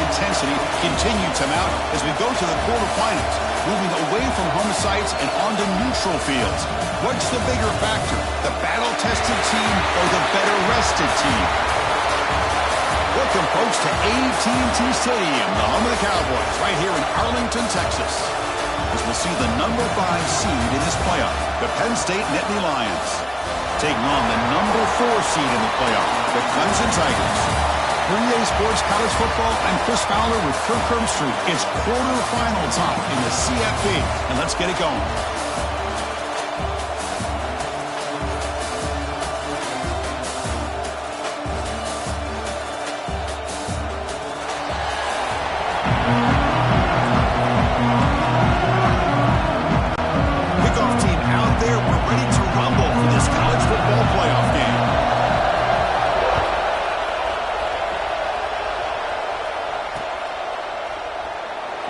intensity continue to mount as we go to the quarterfinals, moving away from home sites and onto neutral fields. What's the bigger factor, the battle-tested team or the better-rested team? Welcome, folks, to AT&T Stadium, the home of the Cowboys, right here in Arlington, Texas, as we'll see the number 5 seed in this playoff, the Penn State Nittany Lions, taking on the number 4 seed in the playoff, the Clemson Tigers. For EA Sports College Football, I'm Chris Fowler with Kirk Herbstreit. It's quarterfinal time in the CFB, and let's get it going.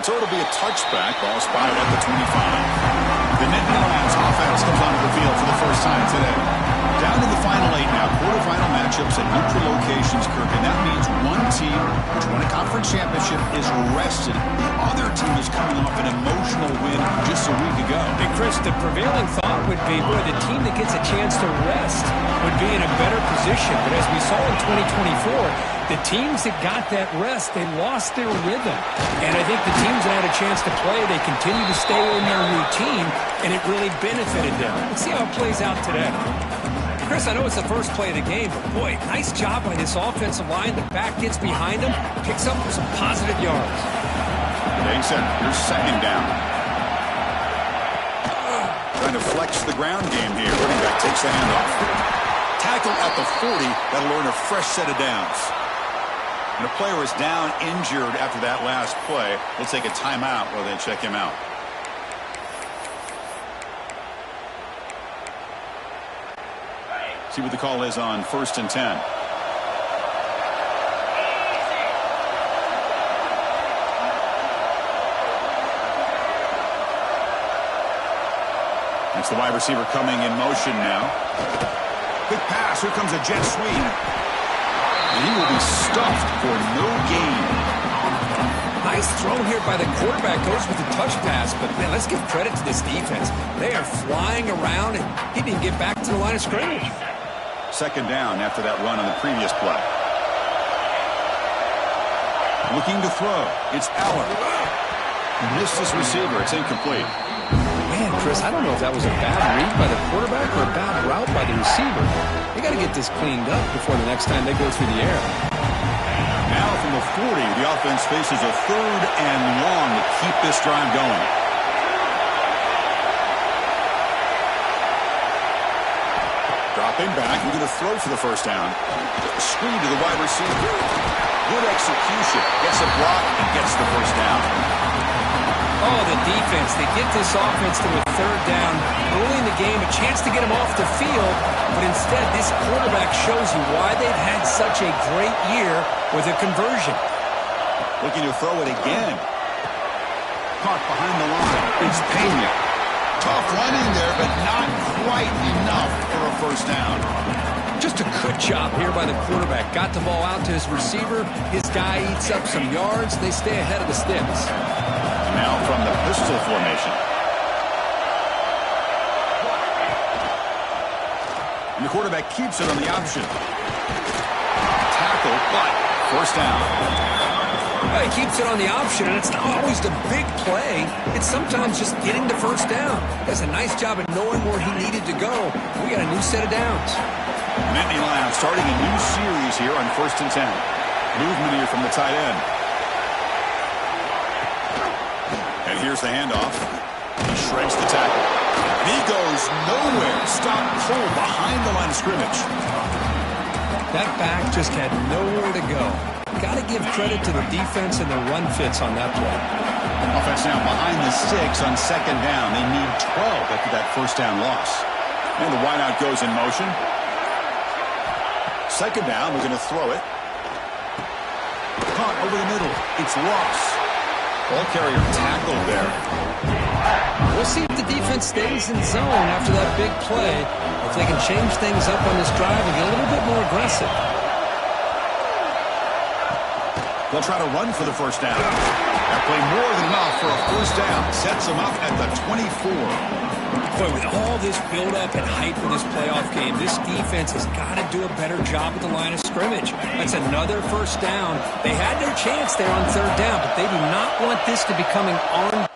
So it'll be a touchback, ball spotted at the 25. The Nittany Lions offense comes onto the field for the first time today. Down to the final 8 now, quarterfinal matchups at neutral locations, Kirk, and that means one team which won a conference championship is rested. The other team is coming off an emotional win just a week ago. Hey, Chris, the prevailing thought would be, boy, the team that gets a chance to rest would be in a better position. But as we saw in 2024, the teams that got that rest, they lost their rhythm. And I think the teams that had a chance to play, they continue to stay in their routine, and it really benefited them. Let's see how it plays out today. Chris, I know it's the first play of the game, but boy, nice job by this offensive line. The back gets behind them, picks up some positive yards. They said, here's second down. Trying to flex the ground game here. Running back takes the handoff. Tackle at the 40. That'll earn a fresh set of downs. And the player is down injured after that last play. We'll take a timeout while they check him out. See what the call is on 1st and 10. It's the wide receiver coming in motion now. Quick pass. Here comes a jet sweep. And he will be stuffed for no gain. Nice throw here by the quarterback. Goes with the touch pass. But, man, let's give credit to this defense. They are flying around, and he didn't get back to the line of scrimmage. Second down after that run on the previous play. Looking to throw. It's Allen. Missed his receiver. It's incomplete. Man, Chris, I don't know if that was a bad read by the quarterback or a bad route by the receiver. They got to get this cleaned up before the next time they go through the air. Now from the 40, the offense faces a 3rd and long to keep this drive going. Dropping back, we're going to throw for the first down. Screen to the wide receiver. Good execution. Gets a block and gets the first down. Oh, the defense. They get this offense to a 3rd down early in the game, a chance to get them off the field, but instead this quarterback shows you why they've had such a great year with a conversion. Looking to throw it again. Caught behind the line. It's Penn. Tough running there, but not quite enough for a first down. Just a good job here by the quarterback. Got the ball out to his receiver. His guy eats up some yards. They stay ahead of the sticks. Now from the pistol formation. And the quarterback keeps it on the option. Tackle, but first down. Well, he keeps it on the option, and it's not always the big play. It's sometimes just getting the first down. Does a nice job of knowing where he needed to go. We got a new set of downs. Nittany Lions starting a new series here on 1st and 10. Movement here from the tight end. And here's the handoff. He shreds the tackle. And he goes nowhere. Stop cold behind the line of scrimmage. That back just had nowhere to go. Got to give credit to the defense and the run fits on that play. Offense now behind the 6 on 2nd down. They need 12 after that first down loss. And the wideout goes in motion. 2nd down, we're going to throw it. Caught over the middle. It's Ross. Ball carrier tackled there. We'll see if the defense stays in zone after that big play. If they can change things up on this drive and get a little bit more aggressive. They'll try to run for the first down. That play more than enough for a first down. Sets them up at the 24. Boy, with all this build-up and hype for this playoff game, this defense has got to do a better job at the line of scrimmage. That's another first down. They had their chance there on third down, but they do not want this to be coming on.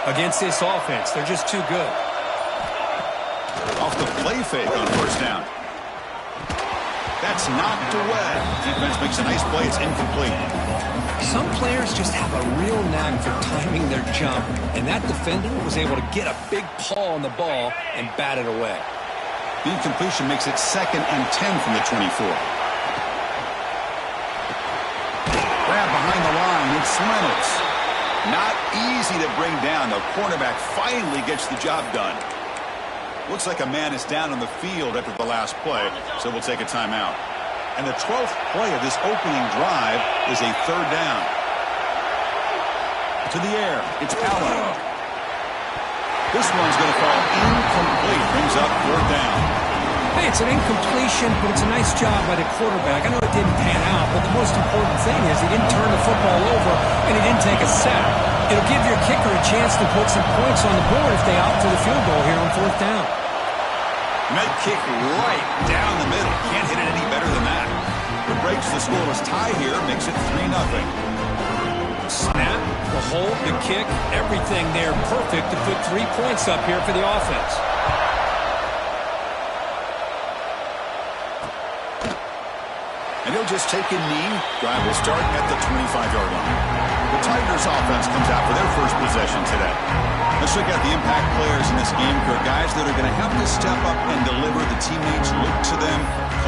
Against this offense, they're just too good. Off the play fake on first down. That's knocked away. Defense makes a nice play. It's incomplete. Some players just have a real knack for timing their jump, and that defender was able to get a big paw on the ball and bat it away. The incompletion makes it 2nd and 10 from the 24. Grab behind the line. It's Reynolds. Not easy to bring down. The cornerback finally gets the job done. Looks like a man is down on the field after the last play, so we'll take a timeout. And the 12th play of this opening drive is a third down. To the air, it's Allen. This one's going to fall incomplete. Brings up fourth down. Hey, it's an incompletion, but it's a nice job by the quarterback. I know it didn't pan out, but the most important thing is he didn't turn the football over and he didn't take a sack. It'll give your kicker a chance to put some points on the board if they opt for the field goal here on fourth down. Med kick right down the middle. Can't hit it any better than that. It breaks the scoreless tie here, makes it 3-0. Snap, the hold, the kick, everything there perfect to put 3 points up here for the offense. And he'll just take a knee. Drive will start at the 25-yard line. The Tigers offense comes out for their first possession today. Let's check out the impact players in this game. There are guys that are going to have to step up and deliver. The teammates look to them.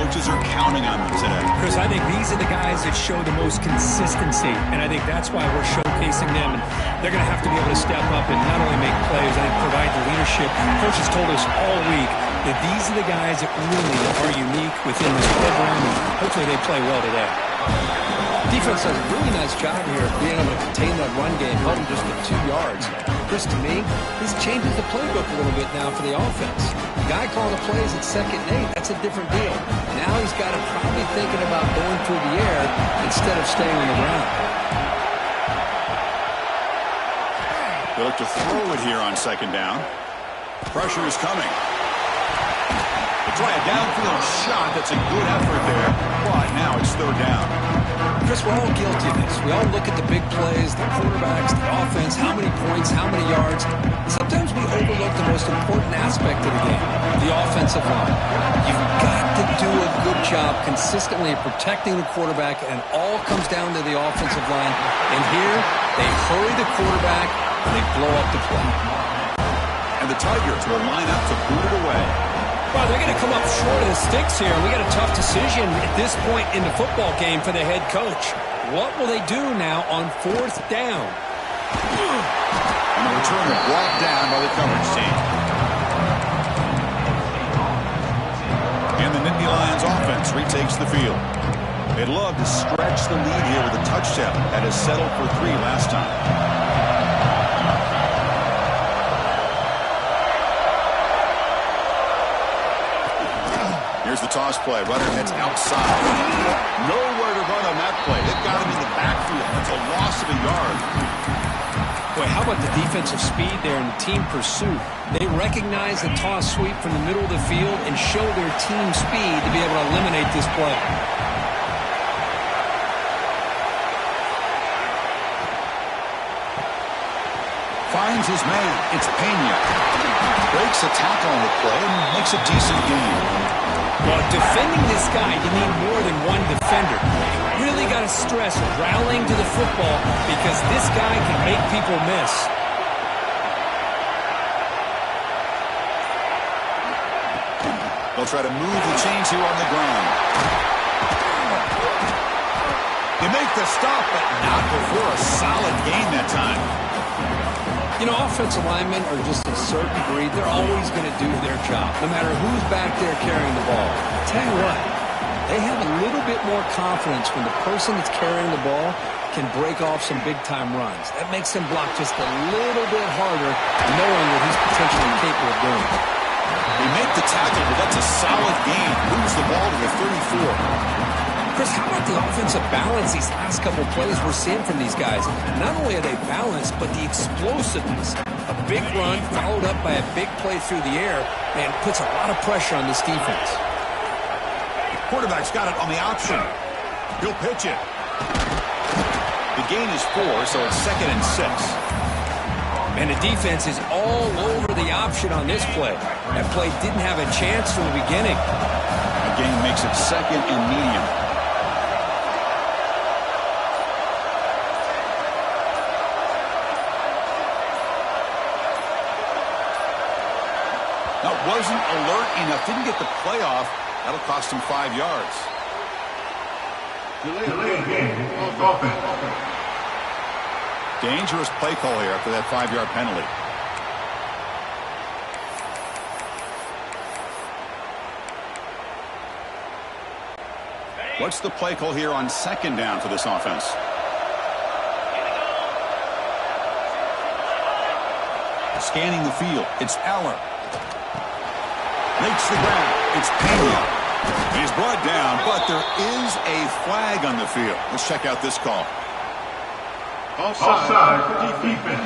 Coaches are counting on them today. Chris, I think these are the guys that show the most consistency, and I think that's why we're showcasing them. And they're going to have to be able to step up and not only make plays, I think provide the leadership. Coaches told us all week that these are the guys that really are unique within this program, and hopefully they play well today. Defense does a really nice job here of being able to contain that run game, held them just at 2 yards. Chris, to me, this changes the playbook a little bit now for the offense. The guy calling the plays at 2nd and 8, that's a different deal. Now he's got to probably thinking about going through the air instead of staying on the ground. They look to throw it here on 2nd down. Pressure is coming. They try a downfield shot. That's a good effort there, but now it's 3rd down. Chris, we're all guilty of this. We all look at the big plays, the quarterbacks, the offense, how many points, how many yards. Sometimes we overlook the most important aspect of the game, the offensive line. You've got to do a good job consistently of protecting the quarterback, and all comes down to the offensive line. And here, they hurry the quarterback, and they blow up the play. And the Tigers will line up to boot it away. Well, they're going to come up short of the sticks here. We got a tough decision at this point in the football game for the head coach. What will they do now on 4th down? And the return is brought down by the coverage team. And the Nittany Lions offense retakes the field. They'd love to stretch the lead here with a touchdown. That is settled for 3 last time. Here's the toss play. Runner heads outside. Nowhere to run on that play. They've got him in the backfield. It's a loss of a yard. Boy, how about the defensive speed there and the team pursuit? They recognize the toss sweep from the middle of the field and show their team speed to be able to eliminate this play. Finds his man. It's Pena. Breaks a tackle on the play and makes a decent gain. Well, defending this guy, you need more than one defender. You really got to stress rallying to the football because this guy can make people miss. They'll try to move the chains here on the ground. the stop, but not before a solid gain that time. You know, offensive linemen are just a certain breed. They're always going to do their job, no matter who's back there carrying the ball. Tell you what, they have a little bit more confidence when the person that's carrying the ball can break off some big-time runs. That makes him block just a little bit harder, knowing what he's potentially capable of doing. They make the tackle, but that's a solid gain. Moves the ball to the 34. Chris, how about the offensive balance these last couple plays we're seeing from these guys? Not only are they balanced, but the explosiveness. A big run followed up by a big play through the air, and puts a lot of pressure on this defense. Quarterback's got it on the option. He'll pitch it. The gain is 4, so it's 2nd and 6. And the defense is all over the option on this play. That play didn't have a chance from the beginning. The gain makes it 2nd and medium. That wasn't alert enough. Didn't get the play off. That'll cost him 5 yards. Delayed game. Offense. Dangerous play call here after that 5-yard penalty. What's the play call here on 2nd down for this offense? Scanning the field. It's Eller. Makes the ground. It's Penn. He's brought down, but there is a flag on the field. Let's check out this call. Offside for defense.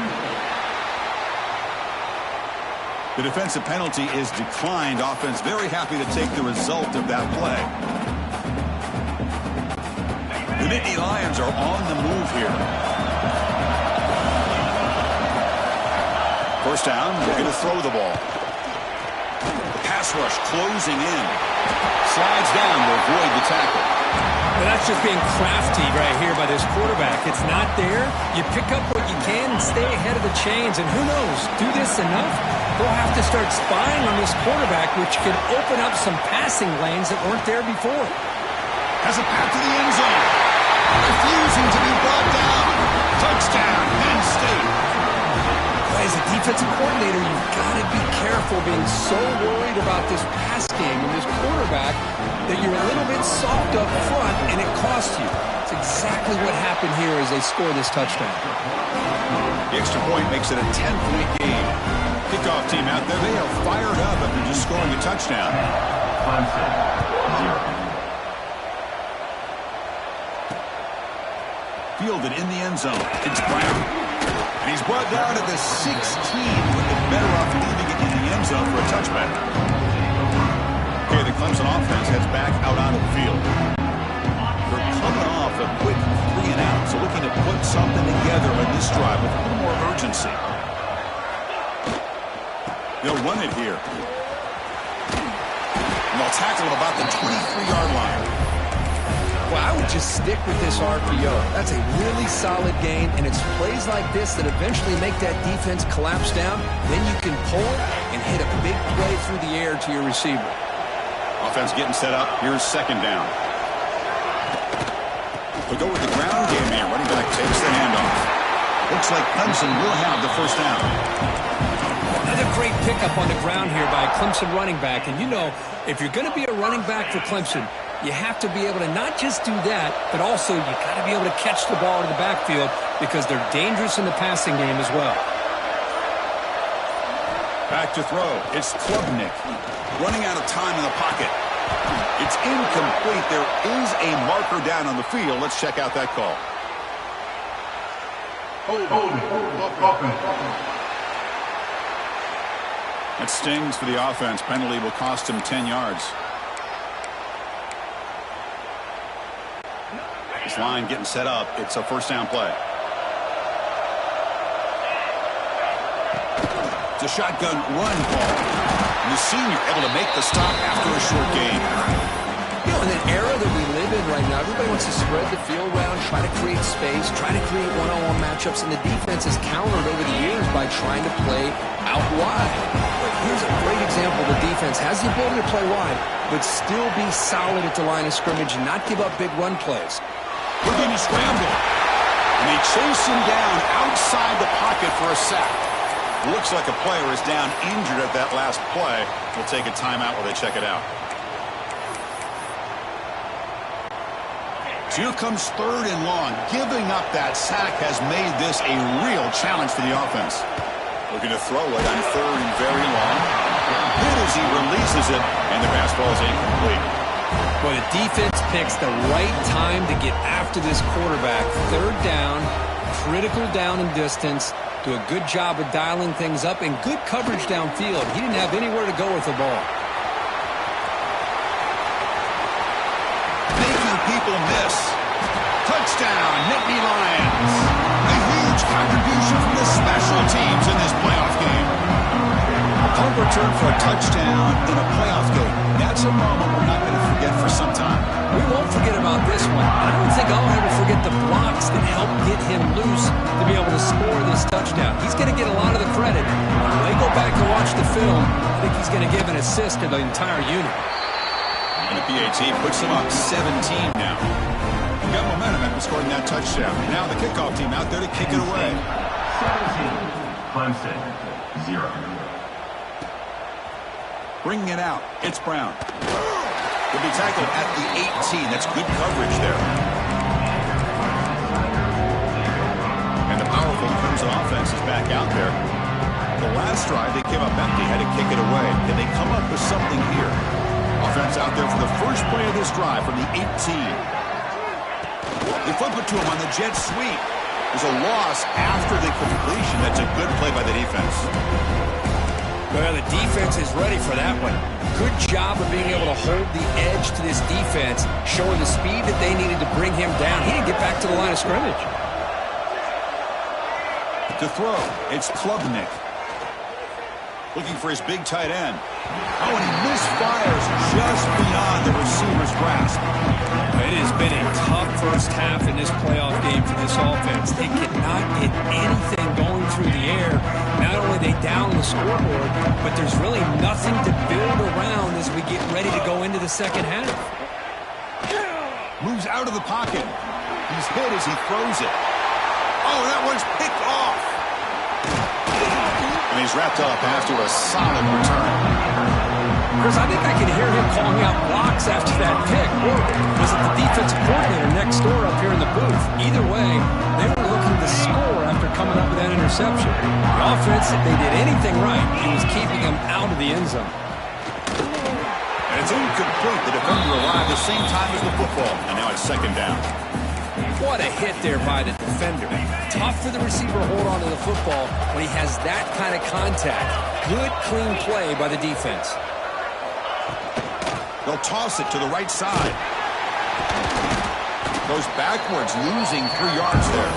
The defensive penalty is declined. Offense very happy to take the result of that play. The Nittany Lions are on the move here. First down, they're going to throw the ball. The pass rush closing in. Slides down to avoid the tackle. Well, that's just being crafty right here by this quarterback. It's not there. You pick up what you can and stay ahead of the chains. And who knows, do this enough, they'll have to start spying on this quarterback, which could open up some passing lanes that weren't there before. Has a path to the end zone. Refusing to be brought down. Touchdown, Penn State. As a defensive coordinator, you've got to be careful being so worried about this pass game and this quarterback that you're a little bit soft up front and it costs you. It's exactly what happened here as they score this touchdown. The extra point makes it a 10-point game. Kickoff team out there, they are fired up after just scoring a touchdown. Fielded in the end zone. It's Brown. And he's brought down at the 16. Would have been better off leaving it in the end zone for a touchback. Okay, the Clemson offense heads back out onto the field. They're coming off a quick 3-and-out, so looking to put something together on this drive with a little more urgency. They'll run it here. And they'll tackle him about the 23-yard line. Well, I would just stick with this RPO. That's a really solid gain, and it's plays like this that eventually make that defense collapse down. Then you can pull it and hit a big play through the air to your receiver. Offense getting set up. Here's 2nd down. We'll go with the ground game here. Running back takes the handoff. Looks like Clemson will have the first down. Another great pickup on the ground here by Clemson running back. And you know, if you're going to be a running back for Clemson, you have to be able to not just do that, but also you got to be able to catch the ball in the backfield because they're dangerous in the passing game as well. Back to throw. It's Klubnik. Running out of time in the pocket. It's incomplete. There is a marker down on the field. Let's check out that call. That stings for the offense. Penalty will cost him 10 yards. This line getting set up. It's a first down play. It's a shotgun run call. And the senior able to make the stop after a short gain. You know, in an era that we live in right now, everybody wants to spread the field around, try to create space, try to create one-on-one matchups, and the defense has countered over the years by trying to play out wide. But here's a great example. The defense has the ability to play wide, but still be solid at the line of scrimmage and not give up big run plays. Looking to scramble. And they chase him down outside the pocket for a sack. Looks like a player is down injured at that last play. We'll take a timeout while they check it out. So here comes 3rd and long. Giving up that sack has made this a real challenge for the offense. Looking to throw it on 3rd and very long. Hit as he releases it, and the pass ball is incomplete. Well, the defense picks the right time to get after this quarterback. 3rd down, critical down and distance. Do a good job of dialing things up and good coverage downfield. He didn't have anywhere to go with the ball. Making people miss. Touchdown, Nittany Lions. A huge contribution from the special teams in this playoff game. A punt return for a touchdown in a playoff game. That's a moment we're not going to forget for some time. We won't forget about this one. I don't think I'll ever forget the blocks that helped get him loose to be able to score this touchdown. He's going to get a lot of the credit. When they go back and watch the film, I think he's going to give an assist to the entire unit. And the PAT puts them up 17 now. We got momentum after scoring that touchdown. Now the kickoff team out there to kick it away. 17, Clemson, 0. Bringing it out, it's Brown. Will be tackled at the 18. That's good coverage there. And the powerful Clemson offense is back out there. The last drive, they came up empty, had to kick it away. Can they come up with something here? Offense out there for the first play of this drive from the 18. They flip it to him on the jet sweep. There's a loss after the completion. That's a good play by the defense. Well, the defense is ready for that one. Good job of being able to hold the edge to this defense, showing the speed that they needed to bring him down. He didn't get back to the line of scrimmage. To throw, it's Klubnik. Looking for his big tight end. Oh, and he misfires just beyond the receiver's grasp. It has been a tough first half in this playoff game for this offense. They cannot get anything going through the air. Not only are they down the scoreboard, but there's really nothing to build around as we get ready to go into the second half. Moves out of the pocket. He's hit as he throws it. Oh, that one's picked off. And he's wrapped up after a solid return. Chris, I think I can hear him calling out blocks after that pick. Or was it the defensive coordinator next door up here in the booth? Either way, they were looking to score after coming up with that interception. The offense, if they did anything right, it was keeping them out of the end zone. And it's incomplete. The defender arrived the same time as the football. And now it's 2nd down. What a hit there by the defender. Tough for the receiver to hold on to the football when he has that kind of contact. Good, clean play by the defense. They'll toss it to the right side. Goes backwards, losing 3 yards there.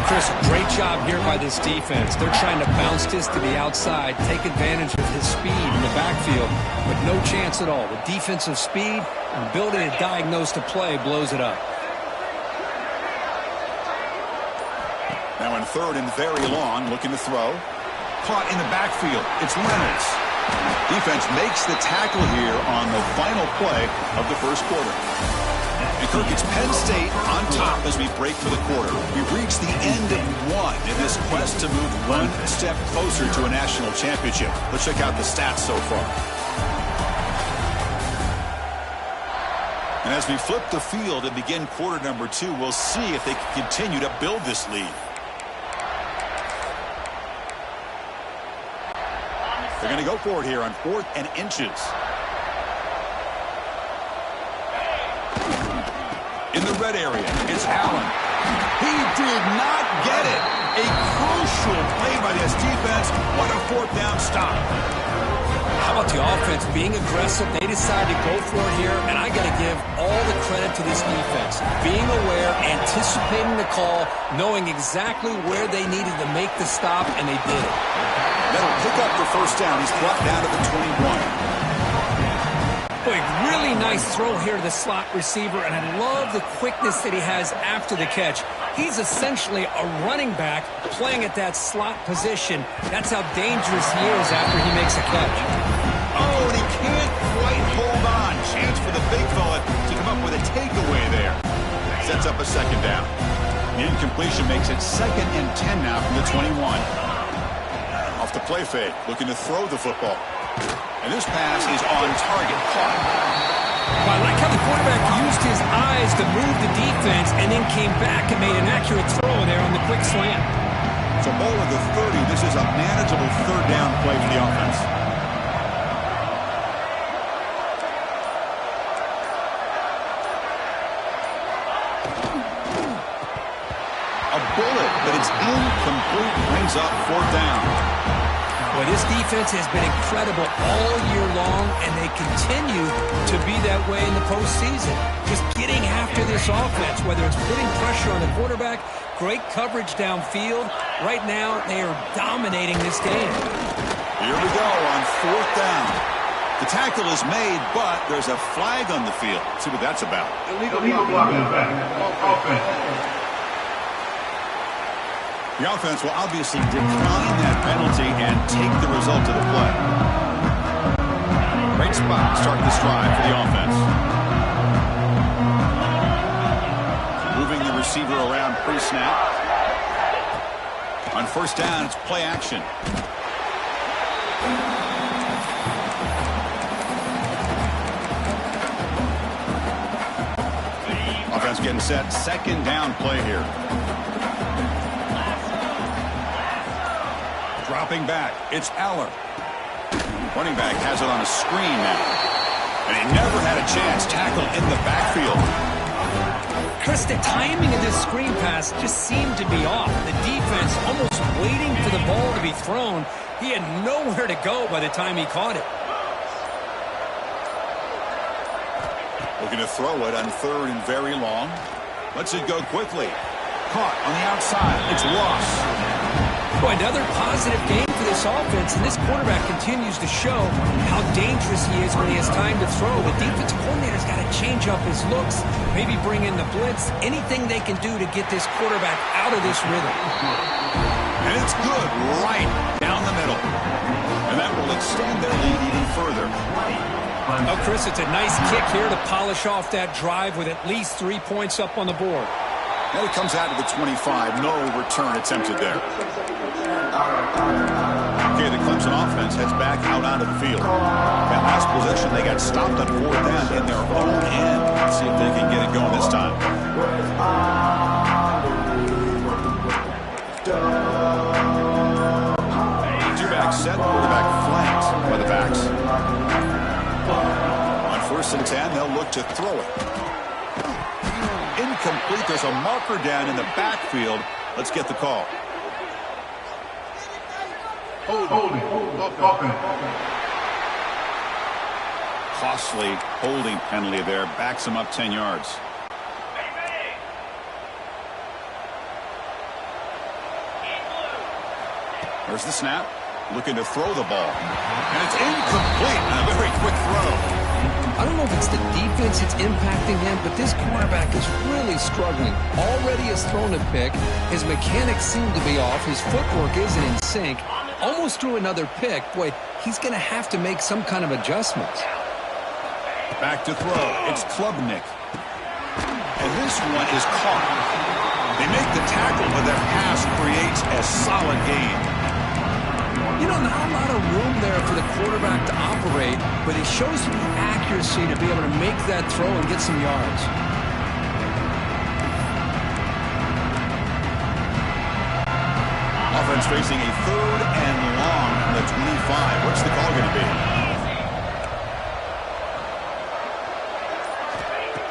Chris, great job here by this defense. They're trying to bounce this to the outside, take advantage of his speed in the backfield, but no chance at all. The defensive speed and ability to diagnose the play blows it up. Now in 3rd and very long, looking to throw. Caught in the backfield. It's Reynolds. Defense makes the tackle here on the final play of the first quarter. And Kirk, it's Penn State on top as we break for the quarter. We've reached the end of one in this quest to move one step closer to a national championship. Let's check out the stats so far. And as we flip the field and begin quarter number 2, we'll see if they can continue to build this lead. They're going to go for it here on 4th and inches. In the red area, it's Allen. He did not get it. A crucial play by this defense. What a 4th down stop. How about the offense being aggressive? They decided to go for it here, and I got to give all the credit to this defense. Being aware, anticipating the call, knowing exactly where they needed to make the stop, and they did it. That'll pick up the first down. He's brought down to the 21. Boy, really nice throw here to the slot receiver, and I love the quickness that he has after the catch. He's essentially a running back playing at that slot position. That's how dangerous he is after he makes a catch. Oh, and he can't quite hold on. Chance for the big fella to come up with a takeaway there. Sets up a second down. The incompletion makes it 2nd and 10 now from the 21. Off the play fake, looking to throw the football. And this pass is on target. Caught. Well, I like how the quarterback used his eyes to move the defense and then came back and made an accurate throw there on the quick slant. So ball at the 30. This is a manageable 3rd down play for the offense. A bullet, but it's incomplete. Brings up 4th down. Well, this defense has been incredible all year long, and they continue to be that way in the postseason. Just getting after this offense, whether it's putting pressure on the quarterback, great coverage downfield. Right now, they are dominating this game. Here we go on 4th down. The tackle is made, but there's a flag on the field. Let's see what that's about. Illegal blocking back. Offense. The offense will obviously decline that penalty and take the result of the play. Great spot starting this drive for the offense. Moving the receiver around pre-snap. On 1st down, it's play action. Offense getting set. 2nd down play here. Dropping back, it's Aller. Running back has it on a screen now. And he never had a chance. Tackled in the backfield. Chris, the timing of this screen pass just seemed to be off. The defense almost waiting for the ball to be thrown. He had nowhere to go by the time he caught it. Looking to throw it on 3rd and very long. Lets it go quickly. Caught on the outside. It's Ross. Boy, another positive game for this offense, and this quarterback continues to show how dangerous he is when he has time to throw. The defensive coordinator's got to change up his looks, maybe bring in the blitz, anything they can do to get this quarterback out of this rhythm. And it's good right down the middle. And that will extend their lead even further. Oh, Chris, it's a nice kick here to polish off that drive with at least 3 points up on the board. And it comes out to the 25. No return attempted there. Okay, the Clemson offense heads back out onto the field. That last possession, they got stopped on 4th down in their own end. Let's see if they can get it going this time. Two-back set, quarterback flanked by the backs. On 1st and 10, they'll look to throw it. Incomplete. There's a marker down in the backfield. Let's get the call. Holding. Costly holding penalty there. Backs him up 10 yards. There's the snap. Looking to throw the ball. And it's incomplete. And a very quick throw. I don't know if it's the defense that's impacting him, but this quarterback is really struggling. Already has thrown a pick. His mechanics seem to be off. His footwork isn't in sync. Almost threw another pick. Boy, he's going to have to make some kind of adjustments. Back to throw. It's Klubnik. And this one is caught. They make the tackle, but their pass creates a solid gain. You know, not a lot of room there for the quarterback to operate, but he shows the accuracy to be able to make that throw and get some yards. Offense facing a 3rd and long from the 25. What's the call going to be?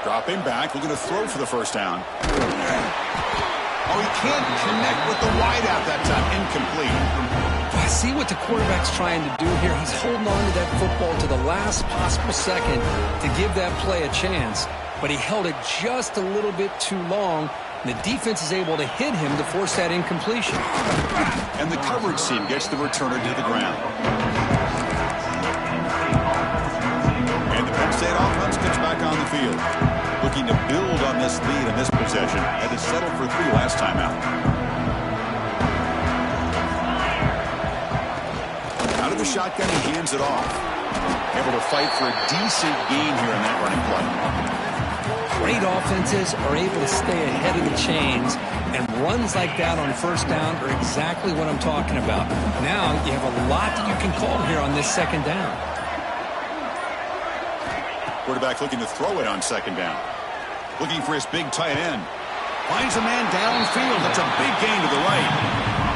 Dropping back, looking to throw for the 1st down. Oh, he can't connect with the wideout that time. Incomplete. I see what the quarterback's trying to do here. He's holding on to that football to the last possible second to give that play a chance, but he held it just a little bit too long. The defense is able to hit him to force that incompletion. And the coverage team gets the returner to the ground. And the Penn State offense comes back on the field. Looking to build on this lead in this possession. Had to settle for 3 last time out. Out of the shotgun, he hands it off. Able to fight for a decent gain here in that running play. Great offenses are able to stay ahead of the chains, and runs like that on first down are exactly what I'm talking about. Now you have a lot that you can call here on this second down. Quarterback looking to throw it on second down. Looking for his big tight end. Finds a man downfield. That's a big gain to the right.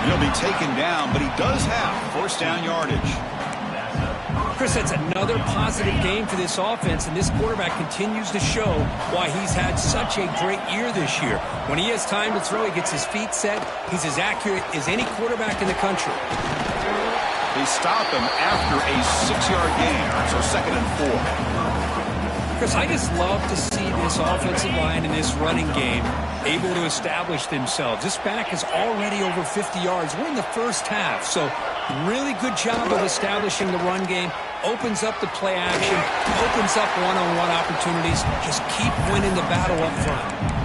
And he'll be taken down, but he does have first down yardage. Chris, that's another positive game for this offense, and this quarterback continues to show why he's had such a great year this year. When he has time to throw, he gets his feet set. He's as accurate as any quarterback in the country. They stop him after a 6-yard gain, so 2nd and 4. Chris, I just love to see this offensive line in this running game able to establish themselves. This back is already over 50 yards. We're in the first half, so really good job of establishing the run game. Opens up the play action, opens up one-on-one opportunities. Just keep winning the battle up front.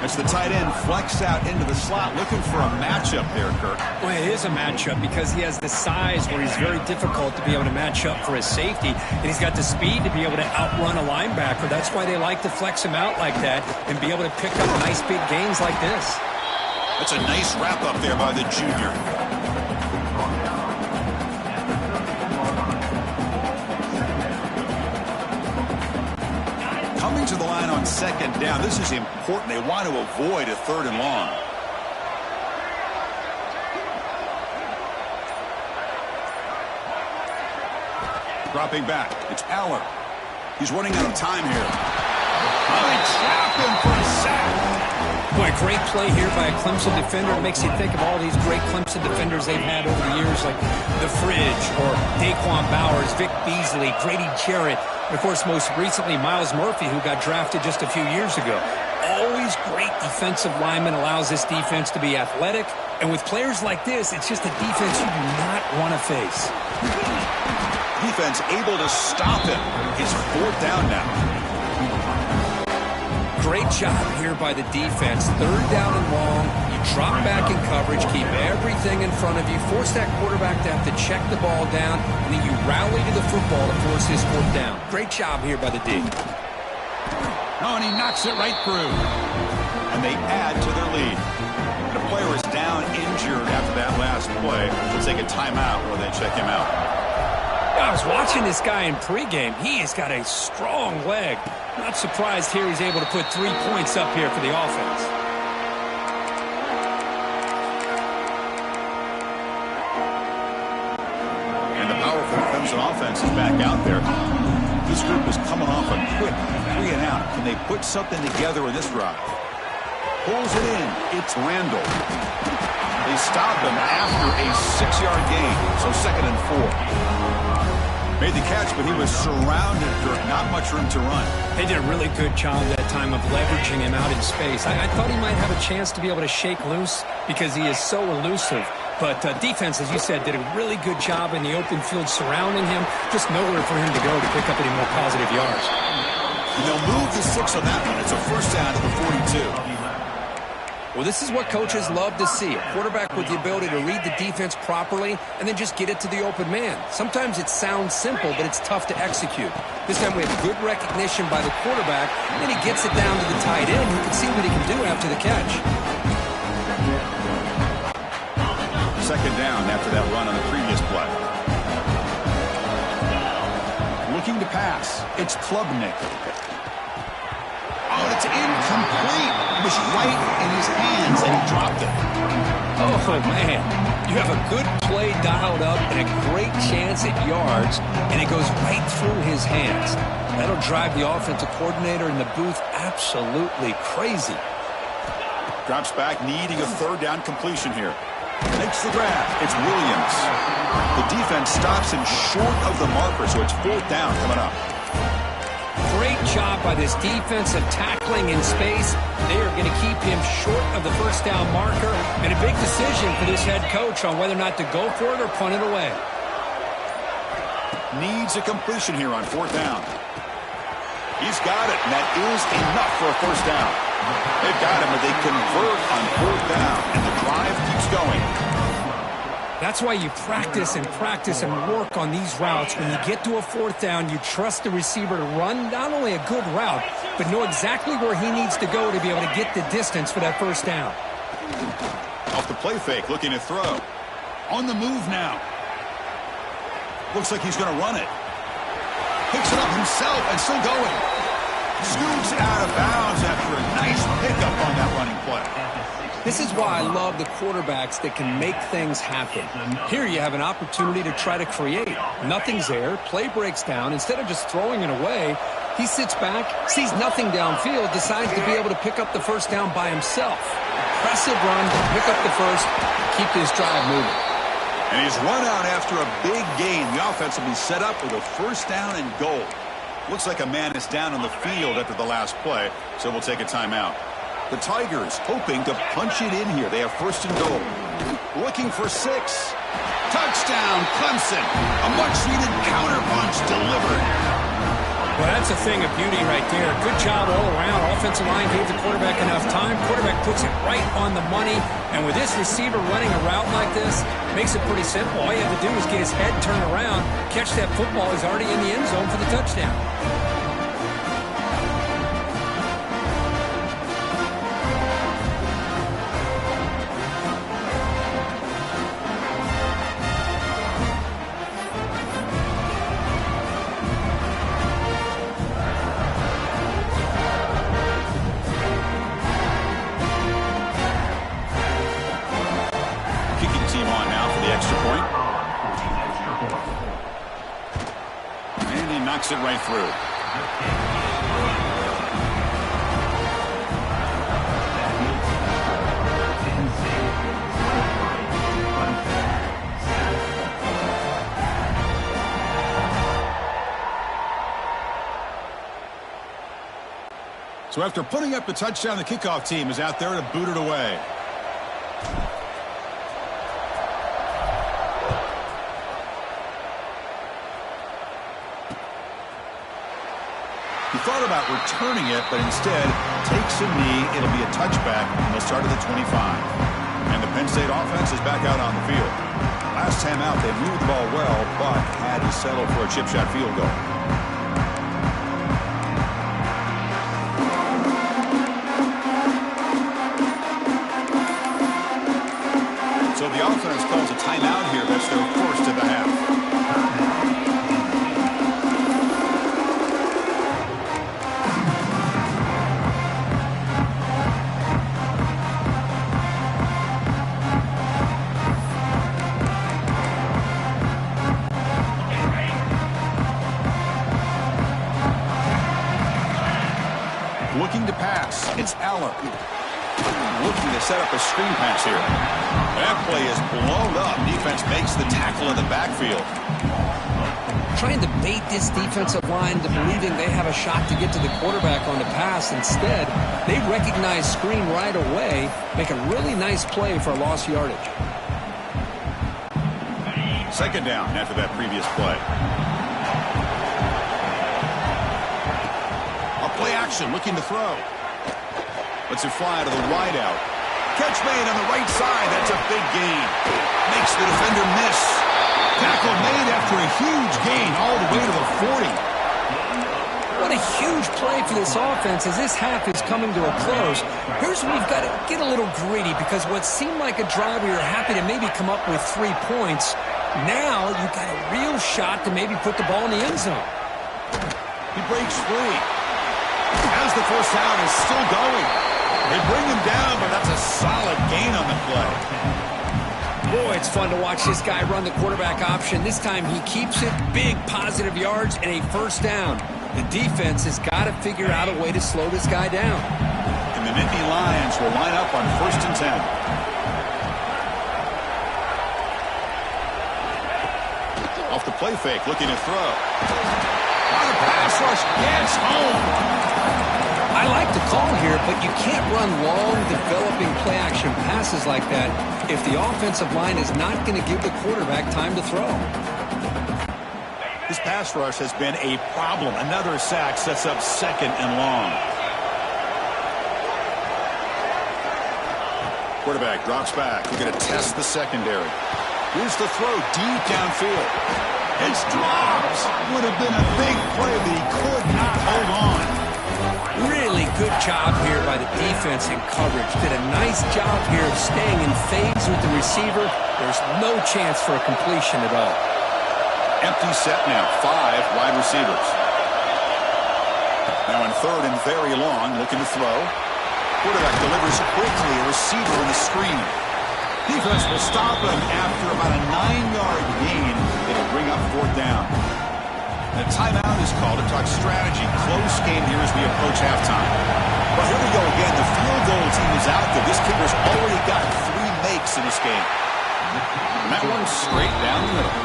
As the tight end flexed out into the slot, looking for a matchup there, Kirk. Well, it is a matchup because he has the size where he's very difficult to be able to match up for his safety, and he's got the speed to be able to outrun a linebacker. That's why they like to flex him out like that and be able to pick up nice big gains like this. That's a nice wrap-up there by the junior. Coming to the line on second down. This is important. They want to avoid a 3rd and long. Dropping back. It's Aller. He's running out of time here. Oh, they trap him for a sack. Boy, great play here by a Clemson defender. It makes you think of all these great Clemson defenders they've had over the years, like The Fridge or Daquan Bowers, Vic Beasley, Grady Jarrett, and, of course, most recently, Myles Murphy, who got drafted just a few years ago. Always great defensive lineman, allows this defense to be athletic. And with players like this, it's just a defense you do not want to face. Defense able to stop him. It's 4th down now. Great job here by the defense. 3rd down and long. You drop back in coverage, keep everything in front of you, force that quarterback to have to check the ball down, and then you rally to the football to force his 4th down. Great job here by the D. Oh, and he knocks it right through. And they add to their lead. The player is down injured after that last play. They'll take a timeout while they check him out. I was watching this guy in pregame. He has got a strong leg. Not surprised here he's able to put 3 points up here for the offense. And the powerful Clemson offense is back out there. This group is coming off a quick 3 and out. Can they put something together in this drive? Pulls it in. It's Randall. They stop him after a 6-yard gain, so 2nd and 4. Made the catch, but he was surrounded, Kirk. Not much room to run. They did a really good job that time of leveraging him out in space. I thought he might have a chance to be able to shake loose because he is so elusive. But defense, as you said, did a really good job in the open field surrounding him. Just nowhere for him to go to pick up any more positive yards. And they'll move the 6 on that one. It's a first down at the 42. Well, this is what coaches love to see. A quarterback with the ability to read the defense properly and then just get it to the open man. Sometimes it sounds simple, but it's tough to execute. This time we have good recognition by the quarterback, and then he gets it down to the tight end who can see what he can do after the catch. 2nd down after that run on the previous play. Looking to pass. It's Klubnik. Oh, it's incomplete. It was right in his hands, and he dropped it. Oh, man. You have a good play dialed up and a great chance at yards, and it goes right through his hands. That'll drive the offensive coordinator in the booth absolutely crazy. Drops back, needing a 3rd down completion here. Makes the grab. It's Williams. The defense stops him short of the marker, so it's 4th down coming up. Great job by this defensive tackling in space. They are going to keep him short of the first down marker, and a big decision for this head coach on whether or not to go for it or punt it away. Needs a completion here on 4th down. He's got it, and that is enough for a first down. They've got him, but they convert on 4th down, and the drive keeps going. That's why you practice and practice and work on these routes. When you get to a fourth down, you trust the receiver to run not only a good route, but know exactly where he needs to go to be able to get the distance for that first down. Off the play fake, looking to throw. On the move now. Looks like he's going to run it. Picks it up himself and still going. Scoots out of bounds after a nice pickup on that running play. This is why I love the quarterbacks that can make things happen. Here you have an opportunity to try to create. Nothing's there. Play breaks down. Instead of just throwing it away, he sits back, sees nothing downfield, decides to be able to pick up the first down by himself. Impressive run, pick up the first, keep this drive moving. And he's run out after a big gain. The offense will be set up with a first down and goal. Looks like a man is down on the field after the last play, so we'll take a timeout. The Tigers hoping to punch it in here. They have first and goal. Looking for 6. Touchdown, Clemson. A much-needed counterpunch delivered. Well, that's a thing of beauty right there. Good job all around. Offensive line gave the quarterback enough time. Quarterback puts it right on the money. And with this receiver running a route like this, makes it pretty simple. All you have to do is get his head turned around, catch that football. He's already in the end zone for the touchdown. It right through. So after putting up the touchdown, the kickoff team is out there to boot it away. He thought about returning it, but instead takes a knee. It'll be a touchback, and they'll start at the 25. And the Penn State offense is back out on the field. Last time out, they moved the ball well, but had to settle for a chip shot field goal. So the offense calls a timeout here. That's their first of the half. Looking to pass. It's Allen. Looking to set up a screen pass here. That play is blown up. Defense makes the tackle in the backfield. Trying to bait this defensive line to believing they have a shot to get to the quarterback on the pass. Instead, they recognize screen right away, make a really nice play for lost yardage. Second down after that previous play. Play action, looking to throw. Lets it fly to the wideout. Catch made on the right side. That's a big gain. Makes the defender miss. Tackle made after a huge gain all the way to the 40. What a huge play for this offense as this half is coming to a close. Here's where we've got to get a little greedy because what seemed like a drive we were happy to maybe come up with 3 points, now you've got a real shot to maybe put the ball in the end zone. He breaks free. As the first down is still going. They bring him down, but that's a solid gain on the play. Boy, it's fun to watch this guy run the quarterback option. This time he keeps it, big positive yards, and a first down. The defense has got to figure out a way to slow this guy down. And the Nittany Lions will line up on first and 10. Off the play fake, looking to throw. On a pass rush, gets home. I like the call here, but you can't run long, developing play-action passes like that if the offensive line is not going to give the quarterback time to throw. This pass rush has been a problem. Another sack sets up second and long. Quarterback drops back. We're going to test the secondary. Here's the throw deep downfield. It's dropped. Would have been a big play, but he could not hold on. Really good job here by the defense in coverage. Did a nice job here of staying in phase with the receiver. There's no chance for a completion at all. Empty set now. 5 wide receivers. Now in third and very long, looking to throw. Quarterback delivers quickly. A receiver in the screen. Defense will stop him after about a 9-yard gain. It'll bring up fourth down. A timeout is called to talk strategy. Close game here as we approach halftime. Well, here we go again. The field goal team is out there. This kicker's already got 3 makes in this game. And that one's straight down the middle.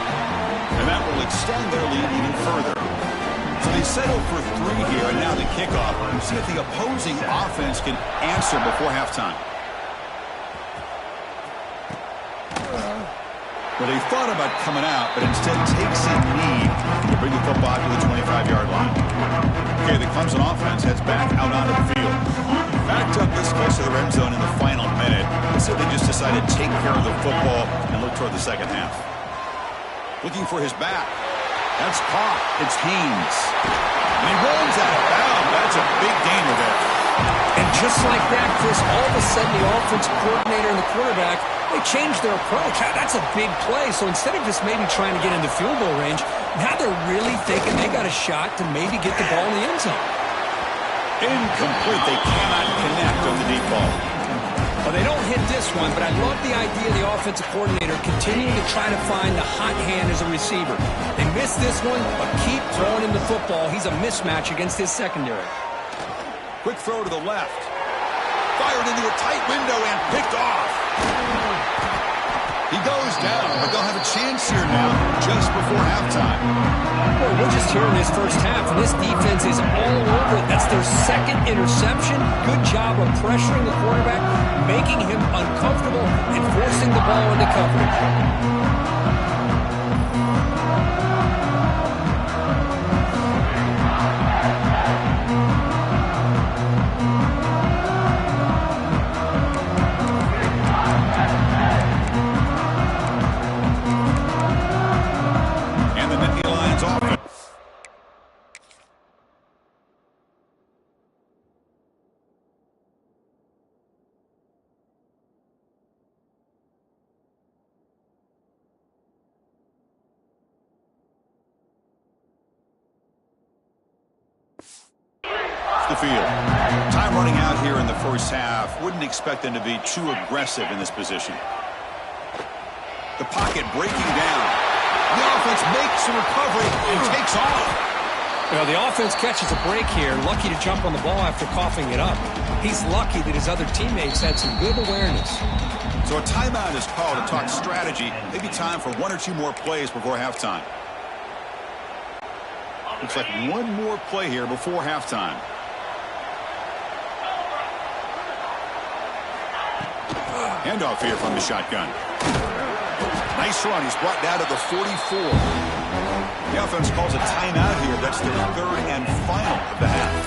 And that will extend their lead even further. So they settle for 3 here, and now the kickoff. See if the opposing offense can answer before halftime. Well, they thought about coming out, but instead takes a knee to bring the football to the 25-yard line. Okay, the Clemson offense heads back out onto the field. Backed up this close to the red zone in the final minute. Let's see if they just decided to take care of the football and look toward the second half. Looking for his back. That's caught. It's Haynes. And he runs out of bounds. That's a big gainer there. And just like that, Chris, all of a sudden the offensive coordinator and the quarterback, they changed their approach. That's a big play. So instead of just maybe trying to get into field goal range, now they're really thinking they got a shot to maybe get the ball in the end zone. Incomplete. They cannot connect on the deep ball. Well, they don't hit this one, but I love the idea of the offensive coordinator continuing to try to find the hot hand as a receiver. They missed this one, but keep throwing him the football. He's a mismatch against his secondary. Quick throw to the left. Fired into a tight window and picked off. He goes down, but they'll have a chance here now just before halftime. Well, we're just here in this first half, and this defense is all over it. That's their second interception. Good job of pressuring the quarterback, making him uncomfortable, and forcing the ball into coverage. The field. Time running out here in the first half. Wouldn't expect them to be too aggressive in this position. The pocket breaking down. The offense makes a recovery and takes off. Well, the offense catches a break here. Lucky to jump on the ball after coughing it up. He's lucky that his other teammates had some good awareness. So a timeout is called to talk strategy. Maybe time for 1 or 2 more plays before halftime. Looks like one more play here before halftime. Handoff here from the shotgun. Nice run. He's brought down to the 44. The offense calls a timeout here. That's their third and final of the half.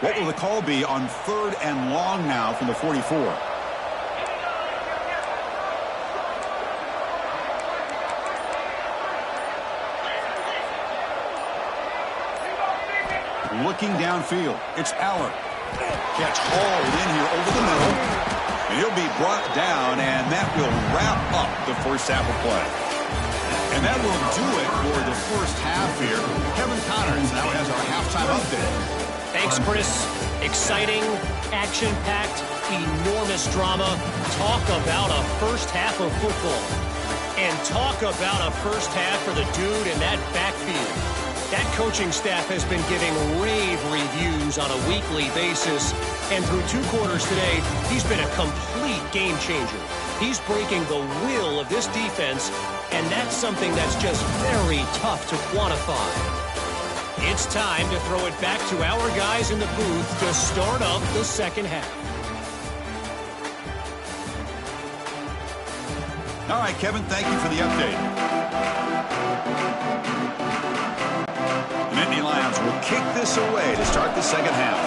What will the call be on third and long now from the 44? Looking downfield. It's Aller. Catch hauled in here over the middle. And he'll be brought down, and that will wrap up the first half of play. And that will do it for the first half here. Kevin Connors now has our halftime update. Thanks, Chris. Exciting, action-packed, enormous drama. Talk about a first half of football. And talk about a first half for the dude in that backfield. That coaching staff has been giving rave reviews on a weekly basis. And through 2 quarters today, he's been a complete game changer. He's breaking the will of this defense, and that's something that's just very tough to quantify. It's time to throw it back to our guys in the booth to start up the second half. All right, Kevin, thank you for the update. kick this away to start the second half.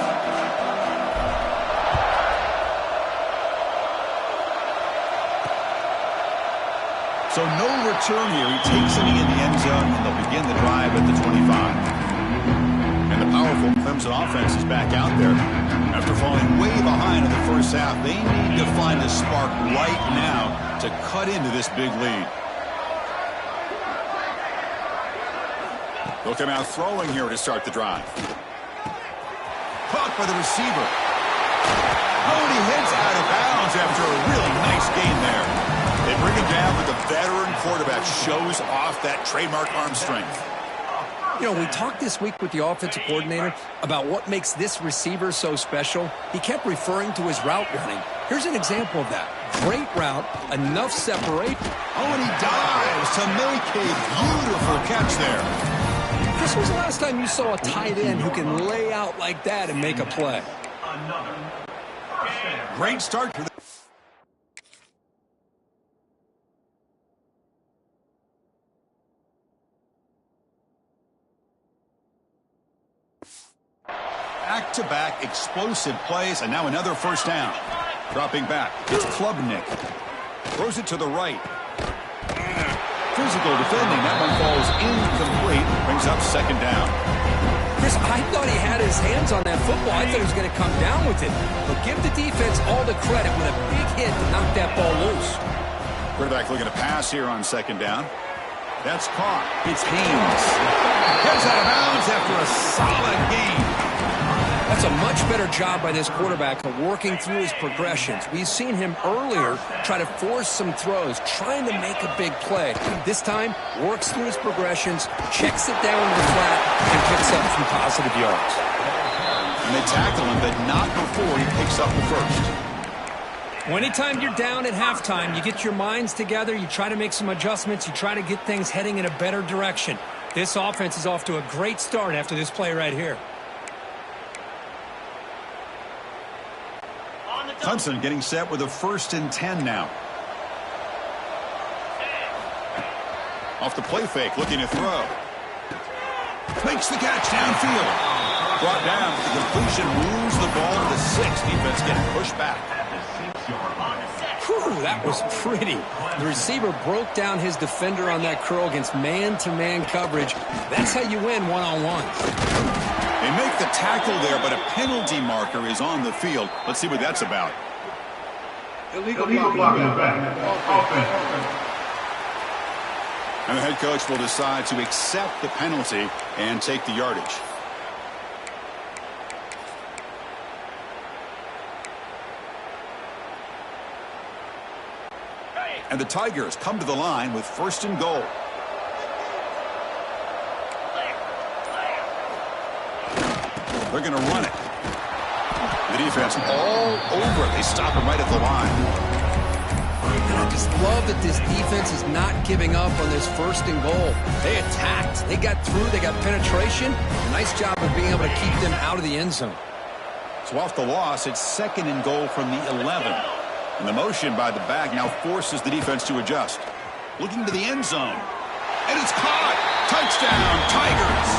So no return here. He takes it in the end zone, and they'll begin the drive at the 25. And the powerful Clemson offense is back out there. After falling way behind in the first half, they need to find a spark right now to cut into this big lead. They'll come out throwing here to start the drive. Caught by the receiver. Oh, and he heads out of bounds after a really nice gain there. They bring him down, but the veteran quarterback shows off that trademark arm strength. You know, we talked this week with the offensive coordinator about what makes this receiver so special. He kept referring to his route running. Here's an example of that. Great route, enough separate. Oh, and he dives to make a beautiful catch there. Chris, when was the last time you saw a tight end who can lay out like that and make a play? Great start for the back-to-back explosive plays, and now another first down. Dropping back, it's Klubnik. Throws it to the right. Physical defending. That one falls incomplete. Brings up second down. Chris, I thought he had his hands on that football. I thought he was going to come down with it. But give the defense all the credit with a big hit to knock that ball loose. Quarterback looking to pass here on second down. That's caught. It's Haynes. Heads out of bounds after a solid gain. That's a much better job by this quarterback of working through his progressions. We've seen him earlier try to force some throws, trying to make a big play. This time, works through his progressions, checks it down to the flat, and picks up some positive yards. And they tackle him, but not before he picks up the first. Anytime you're down at halftime, you get your minds together, you try to make some adjustments, you try to get things heading in a better direction. This offense is off to a great start after this play right here. Clemson getting set with a 1st and 10 now. Off the play fake, looking to throw. Makes the catch downfield. Brought down. The completion moves the ball to the 6. Defense getting pushed back. Whew, that was pretty. The receiver broke down his defender on that curl against man-to-man coverage. That's how you win one-on-one. They make the tackle there, but a penalty marker is on the field. Let's see what that's about. Illegal blocking the back. Offense. And the head coach will decide to accept the penalty and take the yardage. And the Tigers come to the line with 1st and goal. They're going to run it. The defense all over it. They stop him right at the line. And I just love that this defense is not giving up on this 1st and goal. They attacked. They got through. They got penetration. Nice job of being able to keep them out of the end zone. So off the loss, it's 2nd and goal from the 11. And the motion by the back now forces the defense to adjust. Looking to the end zone. And it's caught. Touchdown, Tigers.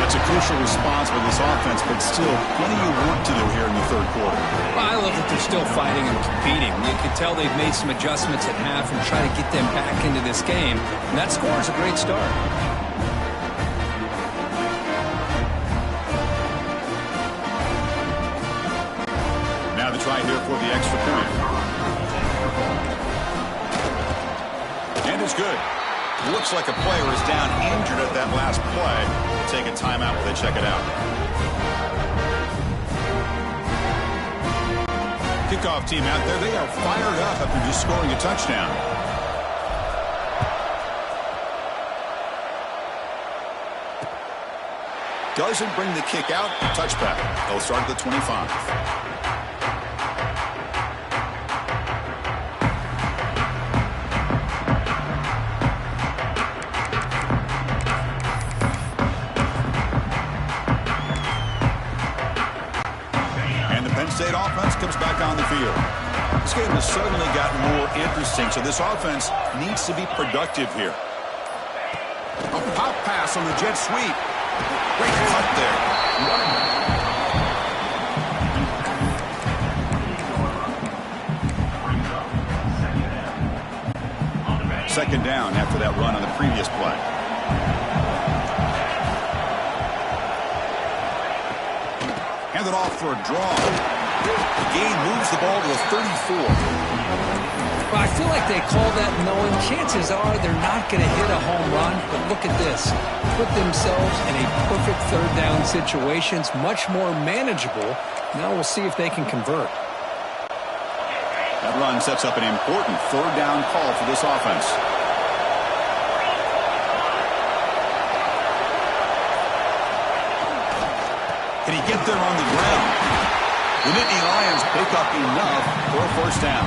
That's a crucial response by this offense, but still plenty of work to do here in the 3rd quarter. Well, I love that they're still fighting and competing. You can tell they've made some adjustments at half and try to get them back into this game. And that score is a great start. Now the try here for the extra point. And it's good. Looks like a player is down injured at that last play. They'll take a timeout while they check it out. Kickoff team out there. They are fired up after just scoring a touchdown. Doesn't bring the kick out. Touchback. They'll start at the 25. State offense comes back on the field. This game has suddenly gotten more interesting, so this offense needs to be productive here. A pop pass on the jet sweep. Great cut there. Second down after that run on the previous play. Hand it off for a draw. The gain moves the ball to the 34. Well, I feel like they call that knowing chances are they're not going to hit a home run. But look at this. Put themselves in a perfect third down situation. It's much more manageable. Now we'll see if they can convert. That run sets up an important third down call for this offense. Can he get there on the ground? The Nittany Lions pick up enough for a first down.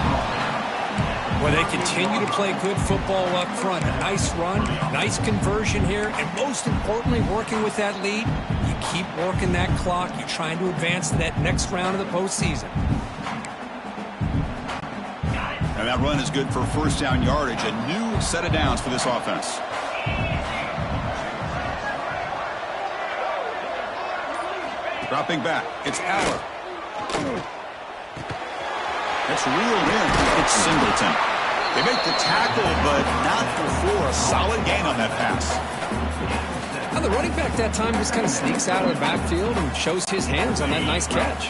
Well, they continue to play good football up front. A nice run, nice conversion here, and most importantly, working with that lead, you keep working that clock. You're trying to advance to that next round of the postseason. And that run is good for first down yardage, a new set of downs for this offense. Dropping back, it's Aller. It's reeled in. It's Singleton. They make the tackle, but not before a solid gain on that pass. Now the running back that time just kind of sneaks out of the backfield and shows his hands on that nice catch.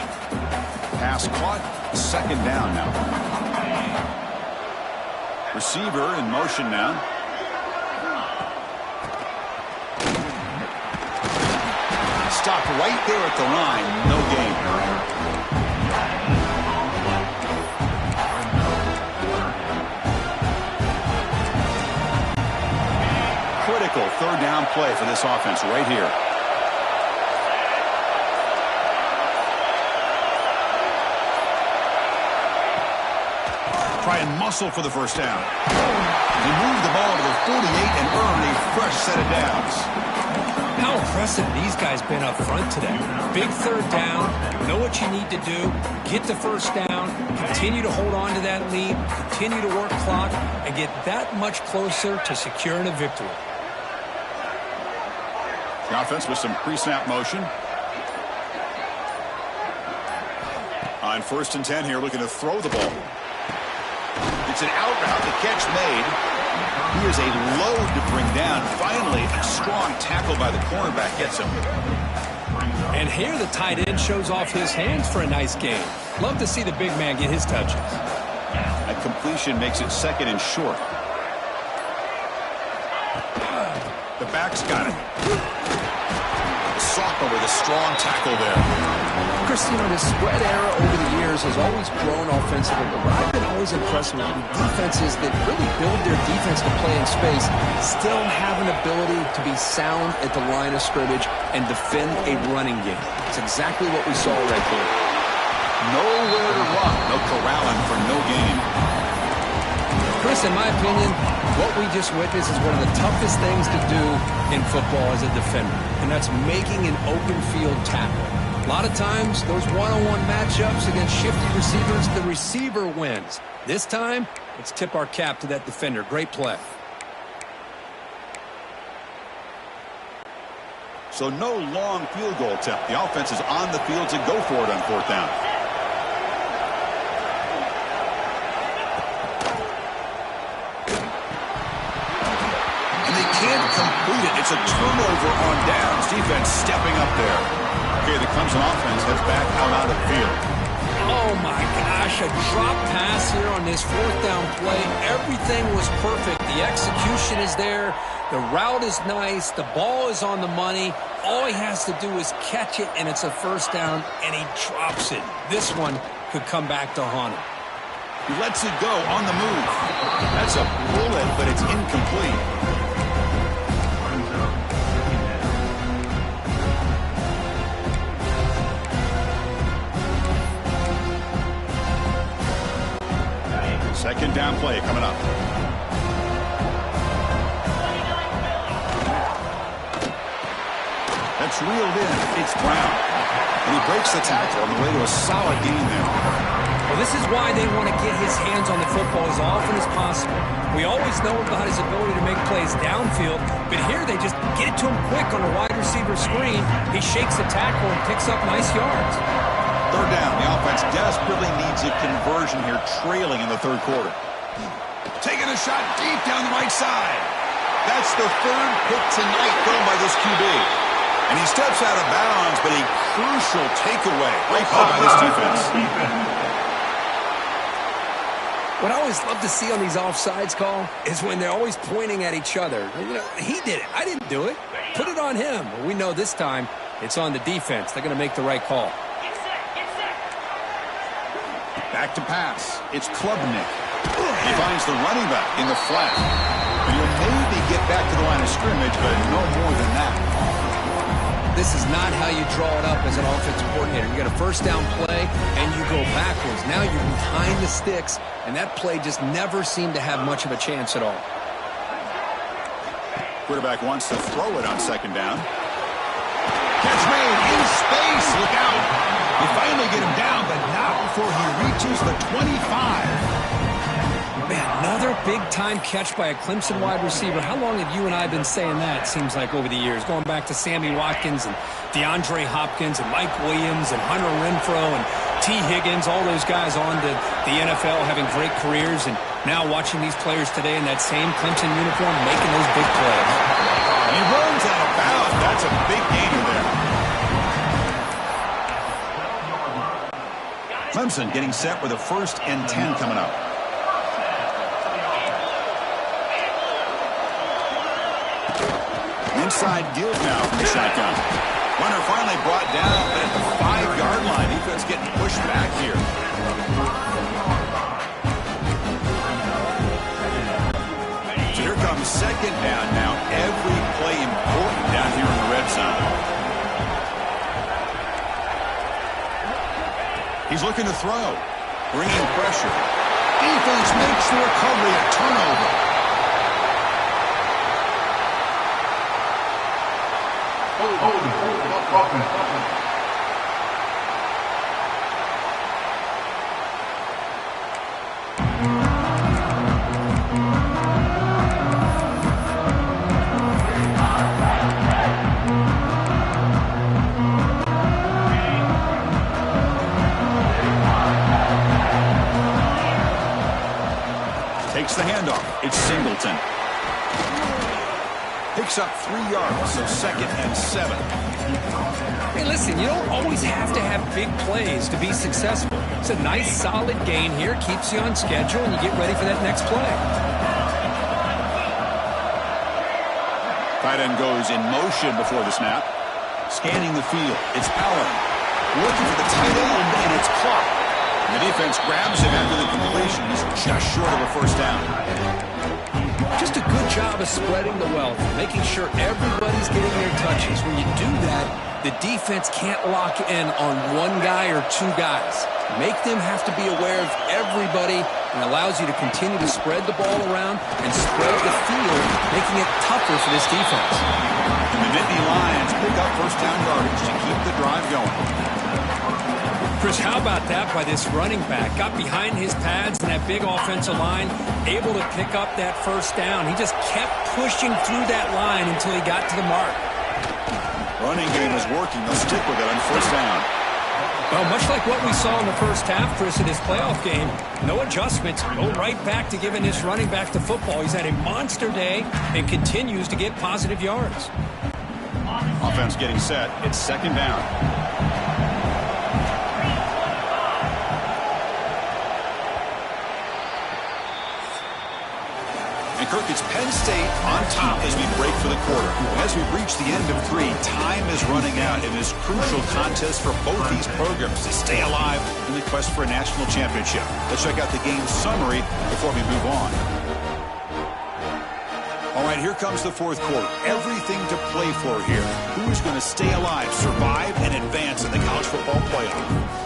Pass caught, second down now. Receiver in motion now. Stopped right there at the line. No gain. Critical third down play for this offense right here. Try and muscle for the first down. They move the ball to the 48 and earn a fresh set of downs. How impressive these guys been up front today. Big third down, know what you need to do, get the first down, continue to hold on to that lead, continue to work clock, and get that much closer to securing a victory. The offense with some pre-snap motion. On 1st and 10 here, looking to throw the ball. It's an out route, the catch made. Here's a load to bring down. Finally, a strong tackle by the cornerback gets him. And here the tight end shows off his hands for a nice gain. Love to see the big man get his touches. A completion makes it second and short. The back's got it. Sock with a strong tackle there. Chris, you know, the spread era over the years has always grown offensively, but I've been always impressed with defenses that really build their defense to play in space, still have an ability to be sound at the line of scrimmage and defend a running game. It's exactly what we saw right there. Nowhere to run. No corralling for no gain. Chris, in my opinion, what we just witnessed is one of the toughest things to do in football as a defender, and that's making an open field tackle. A lot of times, those one-on-one matchups against shifty receivers, the receiver wins. This time, let's tip our cap to that defender. Great play. So no long field goal attempt. The offense is on the field to go for it on 4th down. And they can't complete it. It's a turnover on downs. Defense stepping up there. Okay, the Clemson offense heads back out on the field. Oh my gosh, a drop pass here on this 4th down play. Everything was perfect. The execution is there. The route is nice. The ball is on the money. All he has to do is catch it, and it's a first down, and he drops it. This one could come back to haunt him. He lets it go on the move. That's a bullet, but it's incomplete. Second down play coming up. That's reeled in. It's Brown. And he breaks the tackle on the way to a solid gain there. Well, Well, this is why they want to get his hands on the football as often as possible. We always know about his ability to make plays downfield, but here they just get it to him quick on a wide receiver screen. He shakes the tackle and picks up nice yards. Third down. The offense desperately needs a conversion here, trailing in the third quarter. Taking a shot deep down the right side. That's the third pick tonight thrown by this QB. And he steps out of bounds, but a crucial takeaway. Great play by this defense. What I always love to see on these offsides call is when they're always pointing at each other. You know, he did it. I didn't do it. Put it on him. We know this time it's on the defense. They're going to make the right call. Back to pass. It's Klubnik. He finds the running back in the flat. And he'll maybe get back to the line of scrimmage, but no more than that. This is not how you draw it up as an offensive coordinator. You got a first down play, and you go backwards. Now you're behind the sticks, and that play just never seemed to have much of a chance at all. Quarterback wants to throw it on second down. Catch made in space. Look out. They finally get him down, but not before he reaches the 25. Man, another big-time catch by a Clemson wide receiver. How long have you and I been saying that, it seems like, over the years? Going back to Sammy Watkins and DeAndre Hopkins and Mike Williams and Hunter Renfrow and T. Higgins, all those guys on to the NFL having great careers, and now watching these players today in that same Clemson uniform making those big plays. He runs out of bounds. That's a big gainer there. Clemson getting set with a 1st and 10 coming up. Inside deals now from the shotgun. Runner finally brought down, but at the 5-yard line, defense getting pushed back here. So here comes second down now. Every play important down here in the red zone. He's looking to throw. Bringing pressure. Defense makes the recovery, a turnover. Takes the handoff. It's Singleton. Picks up 3 yards, so 2nd and 7. Hey, listen, you don't always have to have big plays to be successful. It's a nice, solid gain here. Keeps you on schedule, and you get ready for that next play. Tight end goes in motion before the snap. Scanning the field. It's Allen. Looking for the tight end, and it's caught. The defense grabs him after the completion. He's just short of a 1st down. Just a good job of spreading the wealth, making sure everybody's getting their touches. When you do that, the defense can't lock in on one guy or 2 guys. Make them have to be aware of everybody, and allows you to continue to spread the ball around and spread the field, making it tougher for this defense. And the Nittany Lions pick up 1st down yardage to keep the drive going. Chris, how about that by this running back? Got behind his pads and that big offensive line, able to pick up that 1st down. He just kept pushing through that line until he got to the mark. Running game is working. They'll stick with it on 1st down. Well, much like what we saw in the first half, Chris, in this playoff game, no adjustments. Go right back to giving this running back the football. He's had a monster day and continues to get positive yards. Offense getting set. It's 2nd down. And Kirk, it's Penn State on top as we break for the quarter. And as we reach the end of 3, time is running out in this crucial contest for both these programs to stay alive in the quest for a national championship. Let's check out the game summary before we move on. All right, here comes the 4th quarter. Everything to play for here. Who's going to stay alive, survive, and advance in the college football playoff?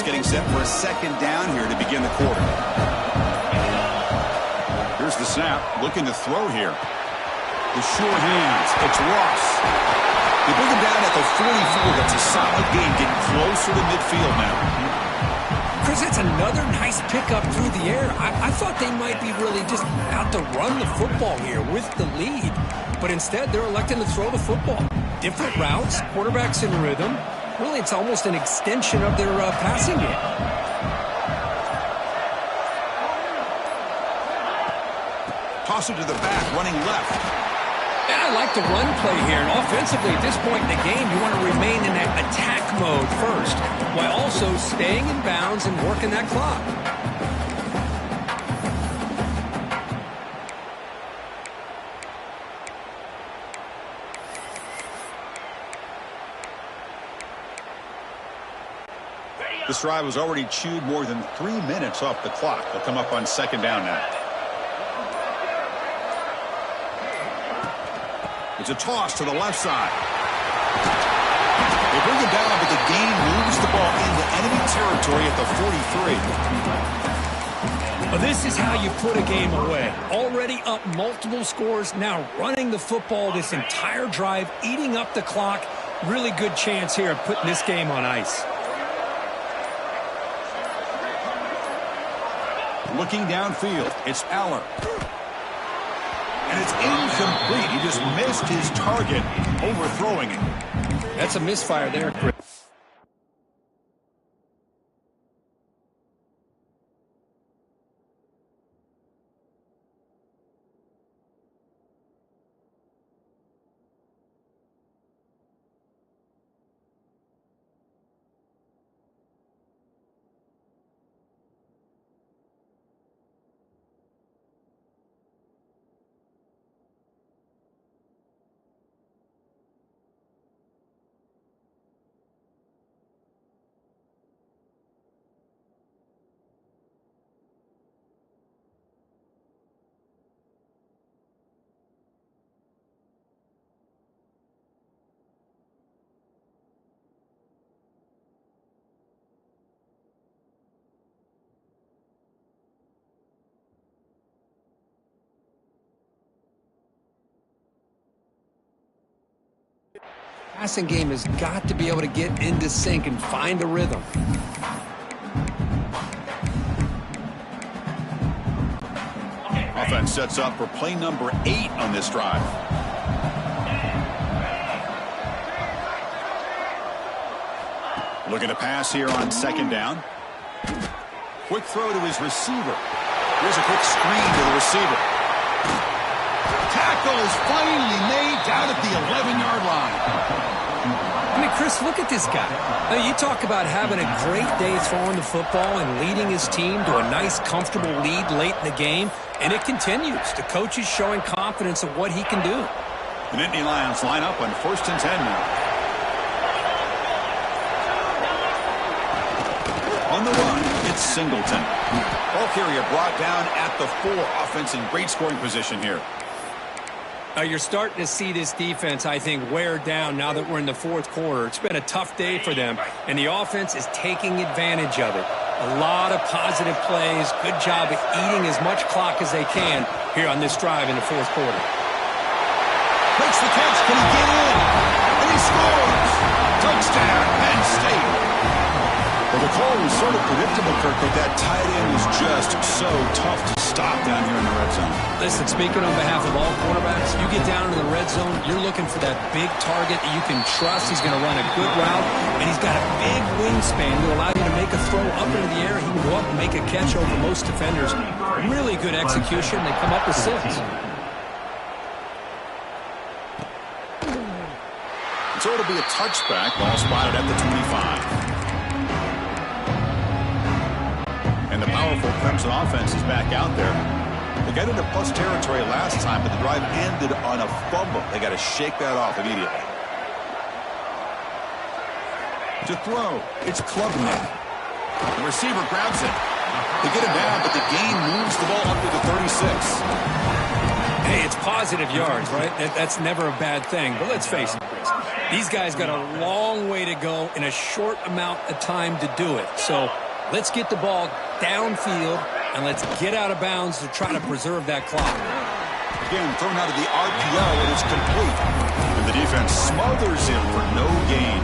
Getting set for a second down here to begin the quarter. Here's the snap, looking to throw here. The sure hands, it's Ross. They bring him down at the 44. That's a solid gain, getting closer to midfield now. Chris, it's another nice pickup through the air. I thought they might be really just out to run the football here with the lead. But instead, they're electing to throw the football. Different routes, quarterbacks in rhythm. Really, it's almost an extension of their passing game. Toss it to the back, running left. Yeah, I like the run play here. And offensively, at this point in the game, you want to remain in that attack mode first, while also staying in bounds and working that clock. This drive has already chewed more than 3 minutes off the clock. They'll come up on second down now. It's a toss to the left side. They bring it down, but the gain moves the ball into enemy territory at the 43. Well, this is how you put a game away. Already up multiple scores, now running the football this entire drive, eating up the clock. Really good chance here of putting this game on ice. Looking downfield, it's Aller. And it's incomplete. He just missed his target, overthrowing it. That's a misfire there, Chris. Passing game has got to be able to get into sync and find a rhythm. Offense sets up for play number 8 on this drive. Looking to pass here on second down. Quick throw to his receiver. Here's a quick screen to the receiver. Tackle is finally made down at the 11-yard line. I mean, Chris, look at this guy. Now, you talk about having a great day throwing the football and leading his team to a nice, comfortable lead late in the game, and it continues. The coach is showing confidence of what he can do. The Nittany Lions line up on 1st and 10 now. On the run, it's Singleton. Ball carrier brought down at the 4. Offense in great scoring position here. You're starting to see this defense, I think, wear down now that we're in the 4th quarter. It's been a tough day for them, and the offense is taking advantage of it. A lot of positive plays. Good job of eating as much clock as they can here on this drive in the 4th quarter. Makes the catch. Can he get in? And he scores! Touchdown, Penn State. Well, the call was sort of predictable, Kirk, but that tight end was just so tough to stop down here in the red zone. Listen, speaking on behalf of all quarterbacks, you get down in the red zone, you're looking for that big target that you can trust. He's going to run a good route, and he's got a big wingspan to allow you to make a throw up into the air. He can go up and make a catch over most defenders. Really good execution. They come up with 6. So it'll be a touchback. Ball spotted at the 25. And the powerful Clemson offense is back out there. They got into plus territory last time, but the drive ended on a fumble. They got to shake that off immediately. To throw, it's Klubnik. The receiver grabs it. They get him down, but the gain moves the ball up to the 36. Hey, it's positive yards, right? That's never a bad thing. But let's face it, Chris. These guys got a long way to go in a short amount of time to do it. So Let's get the ball downfield, and let's get out of bounds to try to preserve that clock. Again, thrown out of the RPO, and it's complete. And the defense smothers him for no gain.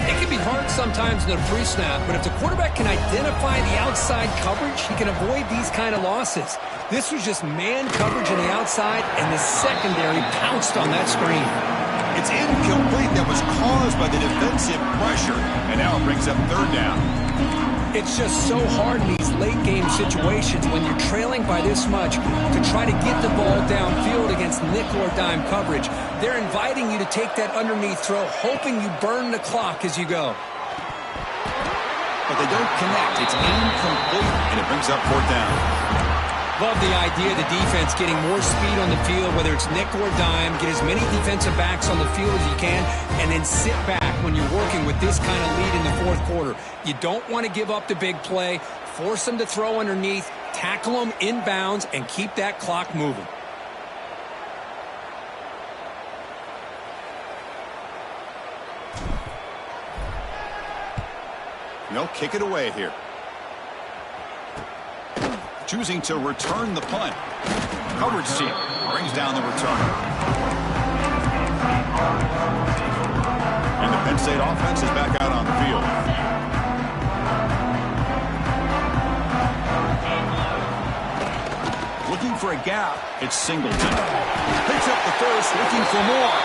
It can be hard sometimes in a pre-snap, but if the quarterback can identify the outside coverage, he can avoid these kind of losses. This was just man coverage on the outside, and the secondary pounced on that screen. It's incomplete. That was caused by the defensive pressure, and now it brings up third down. It's just so hard in these late-game situations when you're trailing by this much to try to get the ball downfield against nickel or dime coverage. They're inviting you to take that underneath throw, hoping you burn the clock as you go. But they don't connect. It's incomplete, and it brings up fourth down. Love the idea of the defense getting more speed on the field, whether it's nickel or dime, get as many defensive backs on the field as you can, and then sit back when you're working with this kind of lead in the fourth quarter. You don't want to give up the big play, force them to throw underneath, tackle them inbounds, and keep that clock moving. They'll kick it away here. Choosing to return the punt. Coverage team brings down the return. And the Penn State offense is back out on the field. Looking for a gap. It's Singleton. Picks up the first, looking for more.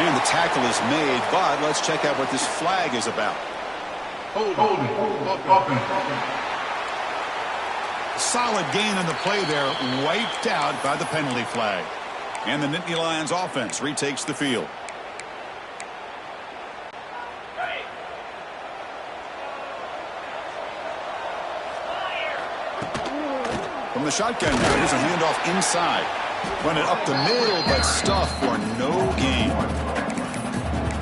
And the tackle is made, but let's check out what this flag is about. Holding. Solid gain on the play there, wiped out by the penalty flag. And the Nittany Lions offense retakes the field. From the shotgun now, here's a handoff inside. Run it up the middle, but stuffed for no gain.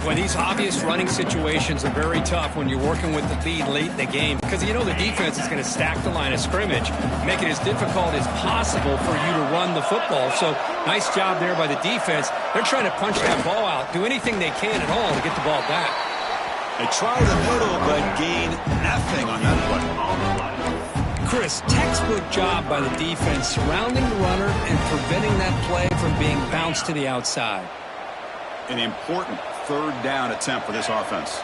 Well, these obvious running situations are very tough when you're working with the lead late in the game because you know the defense is going to stack the line of scrimmage, make it as difficult as possible for you to run the football. So nice job there by the defense. They're trying to punch that ball out, do anything they can at all to get the ball back. They try the middle, but gain nothing on that play. Chris, textbook job by the defense surrounding the runner and preventing that play from being bounced to the outside. An important third down attempt for this offense.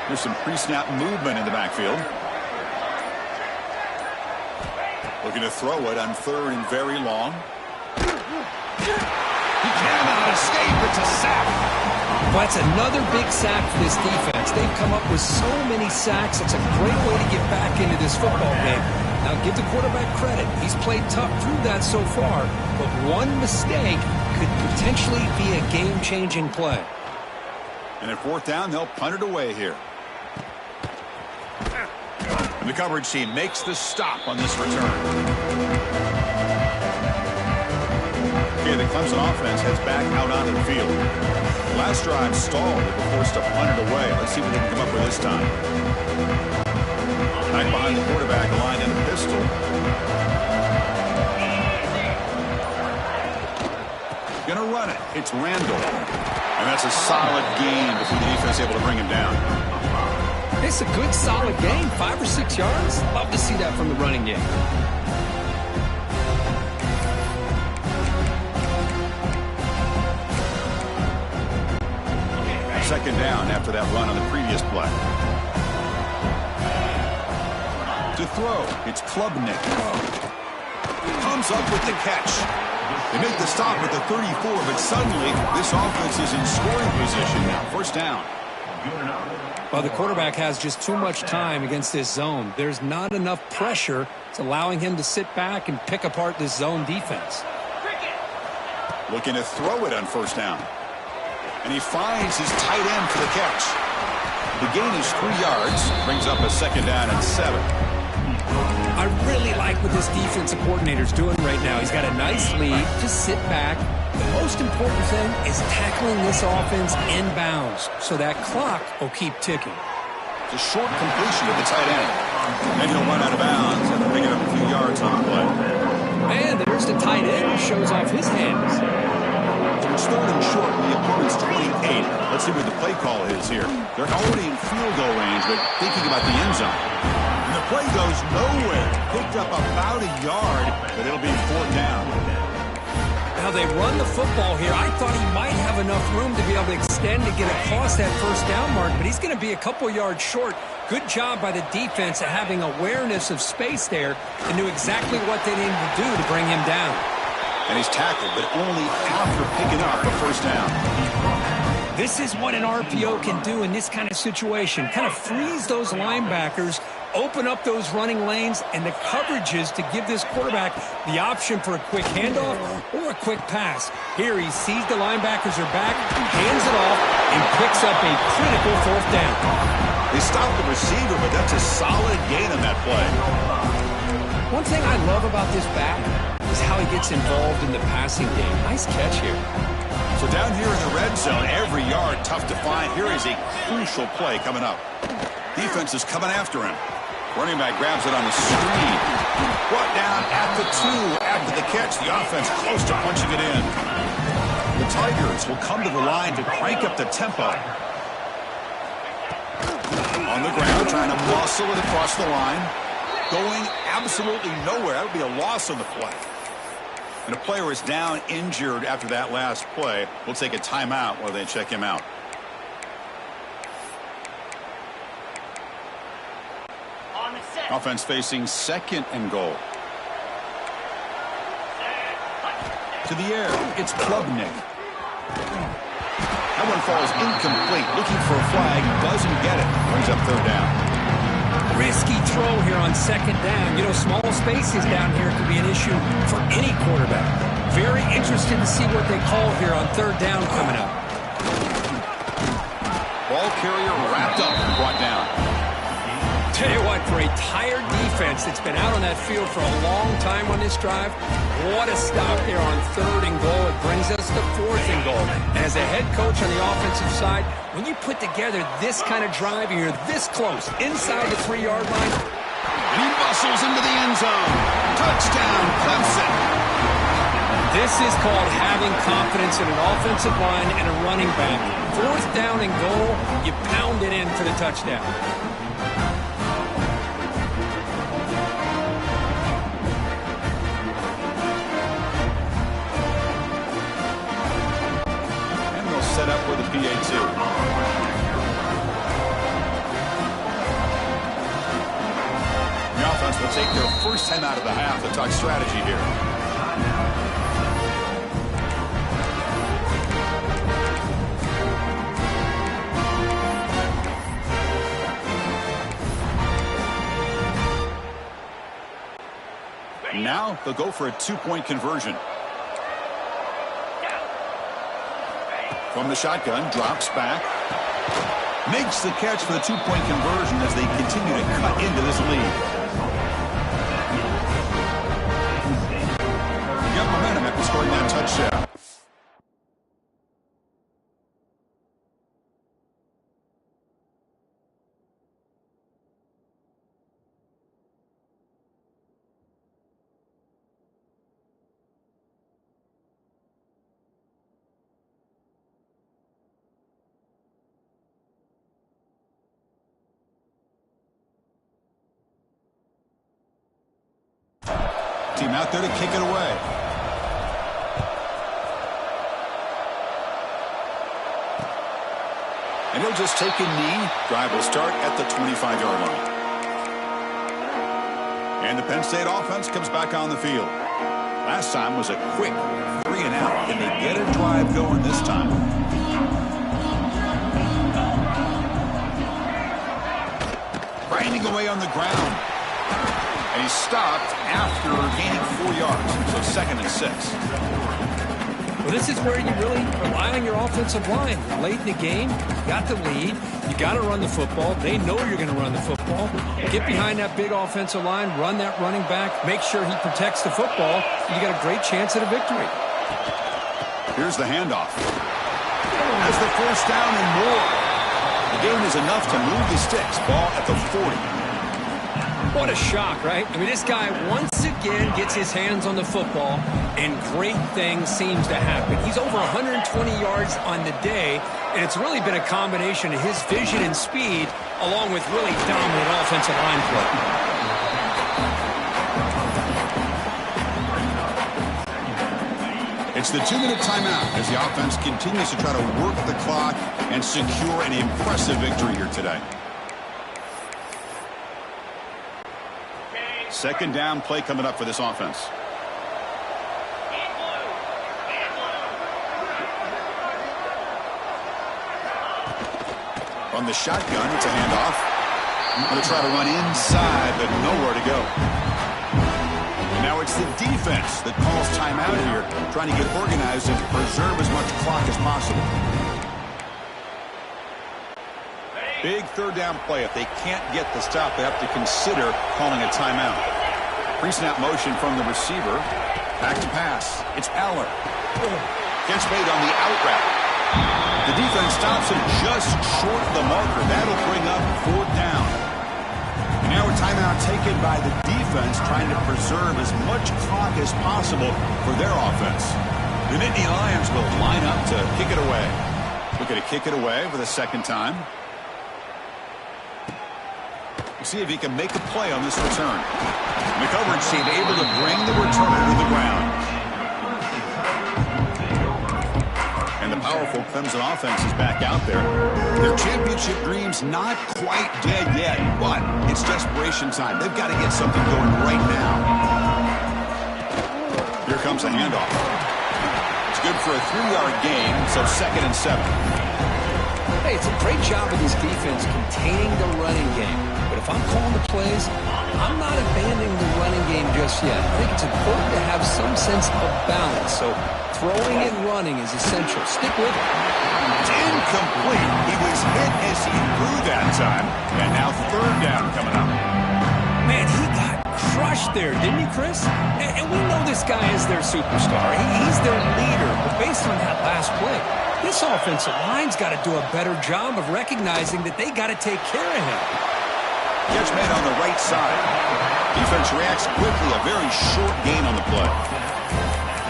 There's some pre-snap movement in the backfield. Looking to throw it on third and very long. He cannot escape. It's a sack. Well, that's another big sack for this defense. They've come up with so many sacks. It's a great way to get back into this football game. Now, give the quarterback credit. He's played tough through that so far, but one mistake could potentially be a game-changing play. And at fourth down, they'll punt it away here. And the coverage team makes the stop on this return. Okay, the Clemson offense heads back out onto the field. The last drive stalled. They were forced to punt it away. Let's see what they can come up with this time. Back behind the quarterback, aligned in a pistol. Gonna run it. It's Randall. And that's a solid gain before the defense able to bring him down. It's a good, solid gain. 5 or 6 yards. Love to see that from the running game. Second down after that run on the previous play. To throw, it's Klubnik. Comes up with the catch. They make the stop at the 34, but suddenly this offense is in scoring position now. First down. Well, the quarterback has just too much time against this zone. There's not enough pressure. It's allowing him to sit back and pick apart this zone defense. Looking to throw it on first down. And he finds his tight end for the catch. The gain is 3 yards. Brings up a second down and 7. I really like what this defensive coordinator's doing right now. He's got a nice lead. Just sit back. The most important thing is tackling this offense inbounds so that clock will keep ticking. It's a short completion to the tight end. And he'll run out of bounds after picking up a few yards on the play. And there's the tight end who shows off his hands. It's 3rd and short from the opponent's 28. Let's see what the play call is here. They're already in field goal range, but thinking about the end zone. And the play goes nowhere. Picked up about a yard, but it'll be 4th down. Now they run the football here. I thought he might have enough room to be able to extend to get across that 1st down mark, but he's going to be a couple yards short. Good job by the defense of having awareness of space there and knew exactly what they needed to do to bring him down. And he's tackled, but only after picking up the 1st down. This is what an RPO can do in this kind of situation. Kind of freeze those linebackers, open up those running lanes and the coverages to give this quarterback the option for a quick handoff or a quick pass. Here he sees the linebackers are back, hands it off, and picks up a critical 4th down. They stopped the receiver, but that's a solid gain on that play. One thing I love about this back is how he gets involved in the passing game. Nice catch here. So down here in the red zone, every yard tough to find. Here is a crucial play coming up. Defense is coming after him. Running back grabs it on the screen. Brought down at the 2 after the catch. The offense close to punching it in. The Tigers will come to the line to crank up the tempo. On the ground, trying to muscle it across the line. Going absolutely nowhere. That would be a loss on the play. And a player is down injured after that last play. We'll take a timeout while they check him out. Offense facing 2nd and goal. To the air, it's Klubnik. That one falls incomplete. Looking for a flag, doesn't get it. Brings up 3rd down. Risky throw here on 2nd down. You know, small spaces down here could be an issue for any quarterback. Very interested to see what they call here on 3rd down coming up. Ball carrier wrapped up and brought down. Tell you what, for a tired defense that's been out on that field for a long time on this drive, what a stop there on 3rd and goal. It brings us to 4th and goal. And as a head coach on the offensive side, when you put together this kind of drive and you're this close, inside the 3-yard line, he bustles into the end zone. Touchdown, Clemson. This is called having confidence in an offensive line and a running back. 4th down and goal, you pound it in for the touchdown. Set up with a PA2. The offense will take their 1st time out of the half to talk strategy here. Now they'll go for a 2-point conversion. From the shotgun, drops back. Makes the catch for the 2-point conversion as they continue to cut into this lead. They got momentum after scoring that touchdown. Team out there to kick it away. And he'll just take a knee. Drive will start at the 25-yard line. And the Penn State offense comes back on the field. Last time was a quick 3-and-out. Can they get a drive going this time? Grinding away on the ground. And he stopped after gaining 4 yards. So 2nd and 6. Well, this is where you really rely on your offensive line. Late in the game, you got the lead. You got to run the football. They know you're going to run the football. Get behind that big offensive line, run that running back, make sure he protects the football, and you got a great chance at a victory. Here's the handoff. Has the 1st down and more. The gain is enough to move the sticks. Ball at the 40. What a shock, right? I mean, this guy once again gets his hands on the football, and great things seems to happen. He's over 120 yards on the day, and it's really been a combination of his vision and speed along with really dominant offensive line play. It's the 2-minute timeout as the offense continues to try to work the clock and secure an impressive victory here today. Second down play coming up for this offense. On the shotgun, it's a handoff. Going to try to run inside, but nowhere to go. Now it's the defense that calls timeout here, trying to get organized and preserve as much clock as possible. Big third down play. If they can't get the stop, they have to consider calling a timeout. Pre-snap motion from the receiver. Back to pass. It's Aller. Gets made on the out route. The defense stops him just short of the marker. That'll bring up fourth down. Now a timeout taken by the defense, trying to preserve as much clock as possible for their offense. The Nittany Lions will line up to kick it away. Looking to kick it away for the second time. We'll see if he can make a play on this return. The coverage team able to bring the returner to the ground. And the powerful Clemson offense is back out there. Their championship dreams not quite dead yet, but it's desperation time. They've got to get something going right now. Here comes a handoff. It's good for a 3-yard gain, so 2nd and 7. Hey, it's a great job of this defense containing the running game. But if I'm calling the plays, I'm not abandoning the running game just yet. I think it's important to have some sense of balance. So throwing and running is essential. Stick with it. It's incomplete. He was hit as he threw that time. And now third down coming up. Man, he got crushed there, didn't he, Chris? And we know this guy is their superstar. He's their leader. But based on that last play, this offensive line's got to do a better job of recognizing that they got to take care of him. Catch made on the right side. Defense reacts quickly. A very short gain on the play.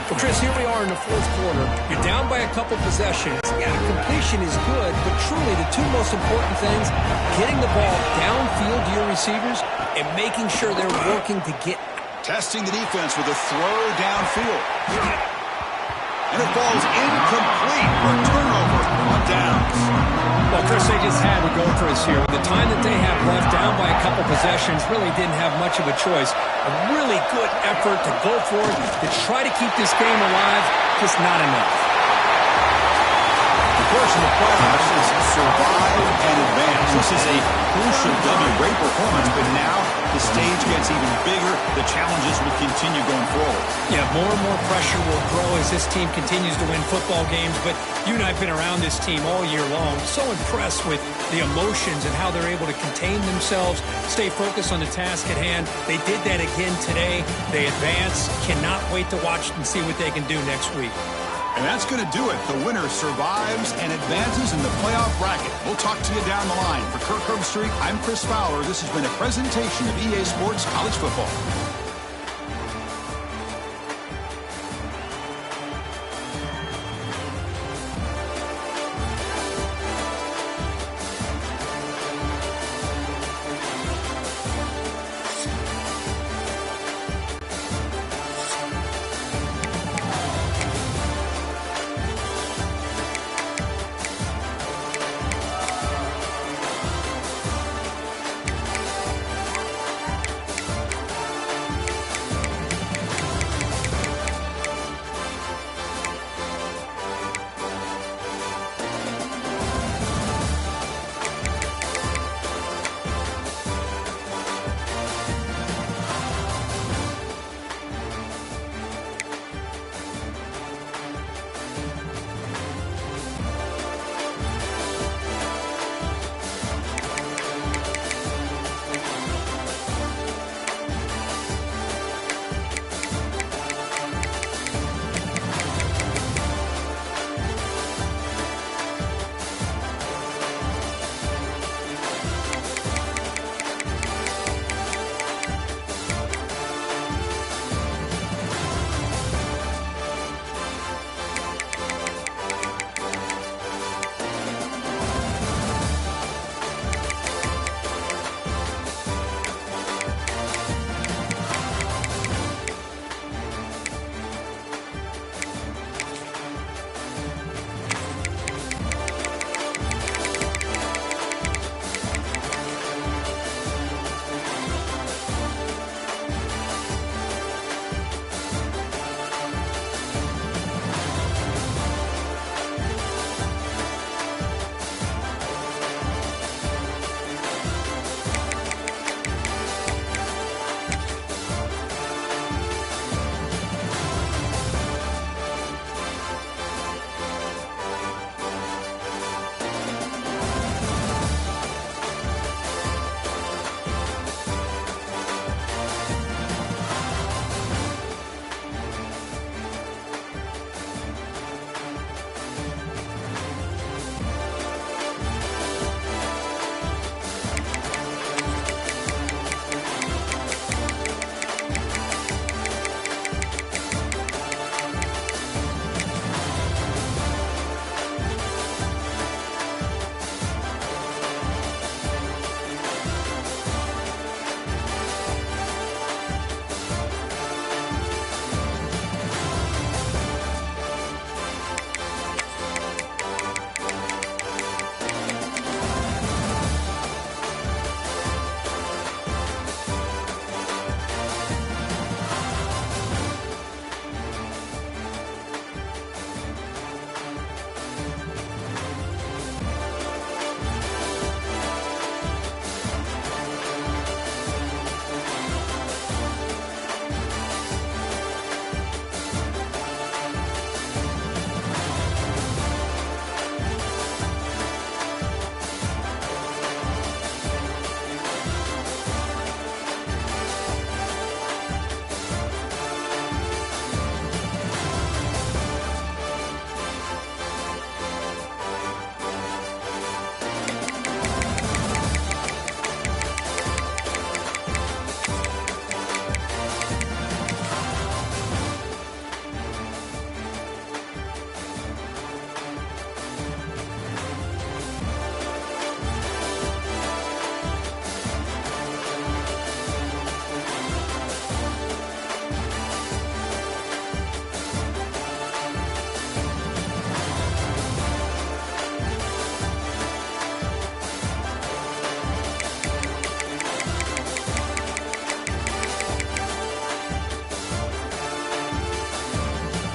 Well, Chris, here we are in the fourth quarter. You're down by a couple possessions. Yeah, completion is good, but truly the two most important things, getting the ball downfield to your receivers and making sure they're working to get. Testing the defense with a throw downfield. And it falls incomplete for a turnover on downs. Well, Chris, they just had to go for us here. With the time that they have left, down by a couple possessions, really didn't have much of a choice. A really good effort to go for it, to try to keep this game alive, just not enough. The course of the playoffs is survive and advance. This is a crucial W. Great performance, but now the stage gets even bigger. The challenges will continue going forward. Yeah, more and more pressure will grow as this team continues to win football games. But you and I have been around this team all year long. So impressed with the emotions and how they're able to contain themselves, stay focused on the task at hand. They did that again today. They advance. Cannot wait to watch and see what they can do next week. And that's going to do it. The winner survives and advances in the playoff bracket. We'll talk to you down the line. For Kirk Herbstreit, I'm Chris Fowler. This has been a presentation of EA Sports College Football.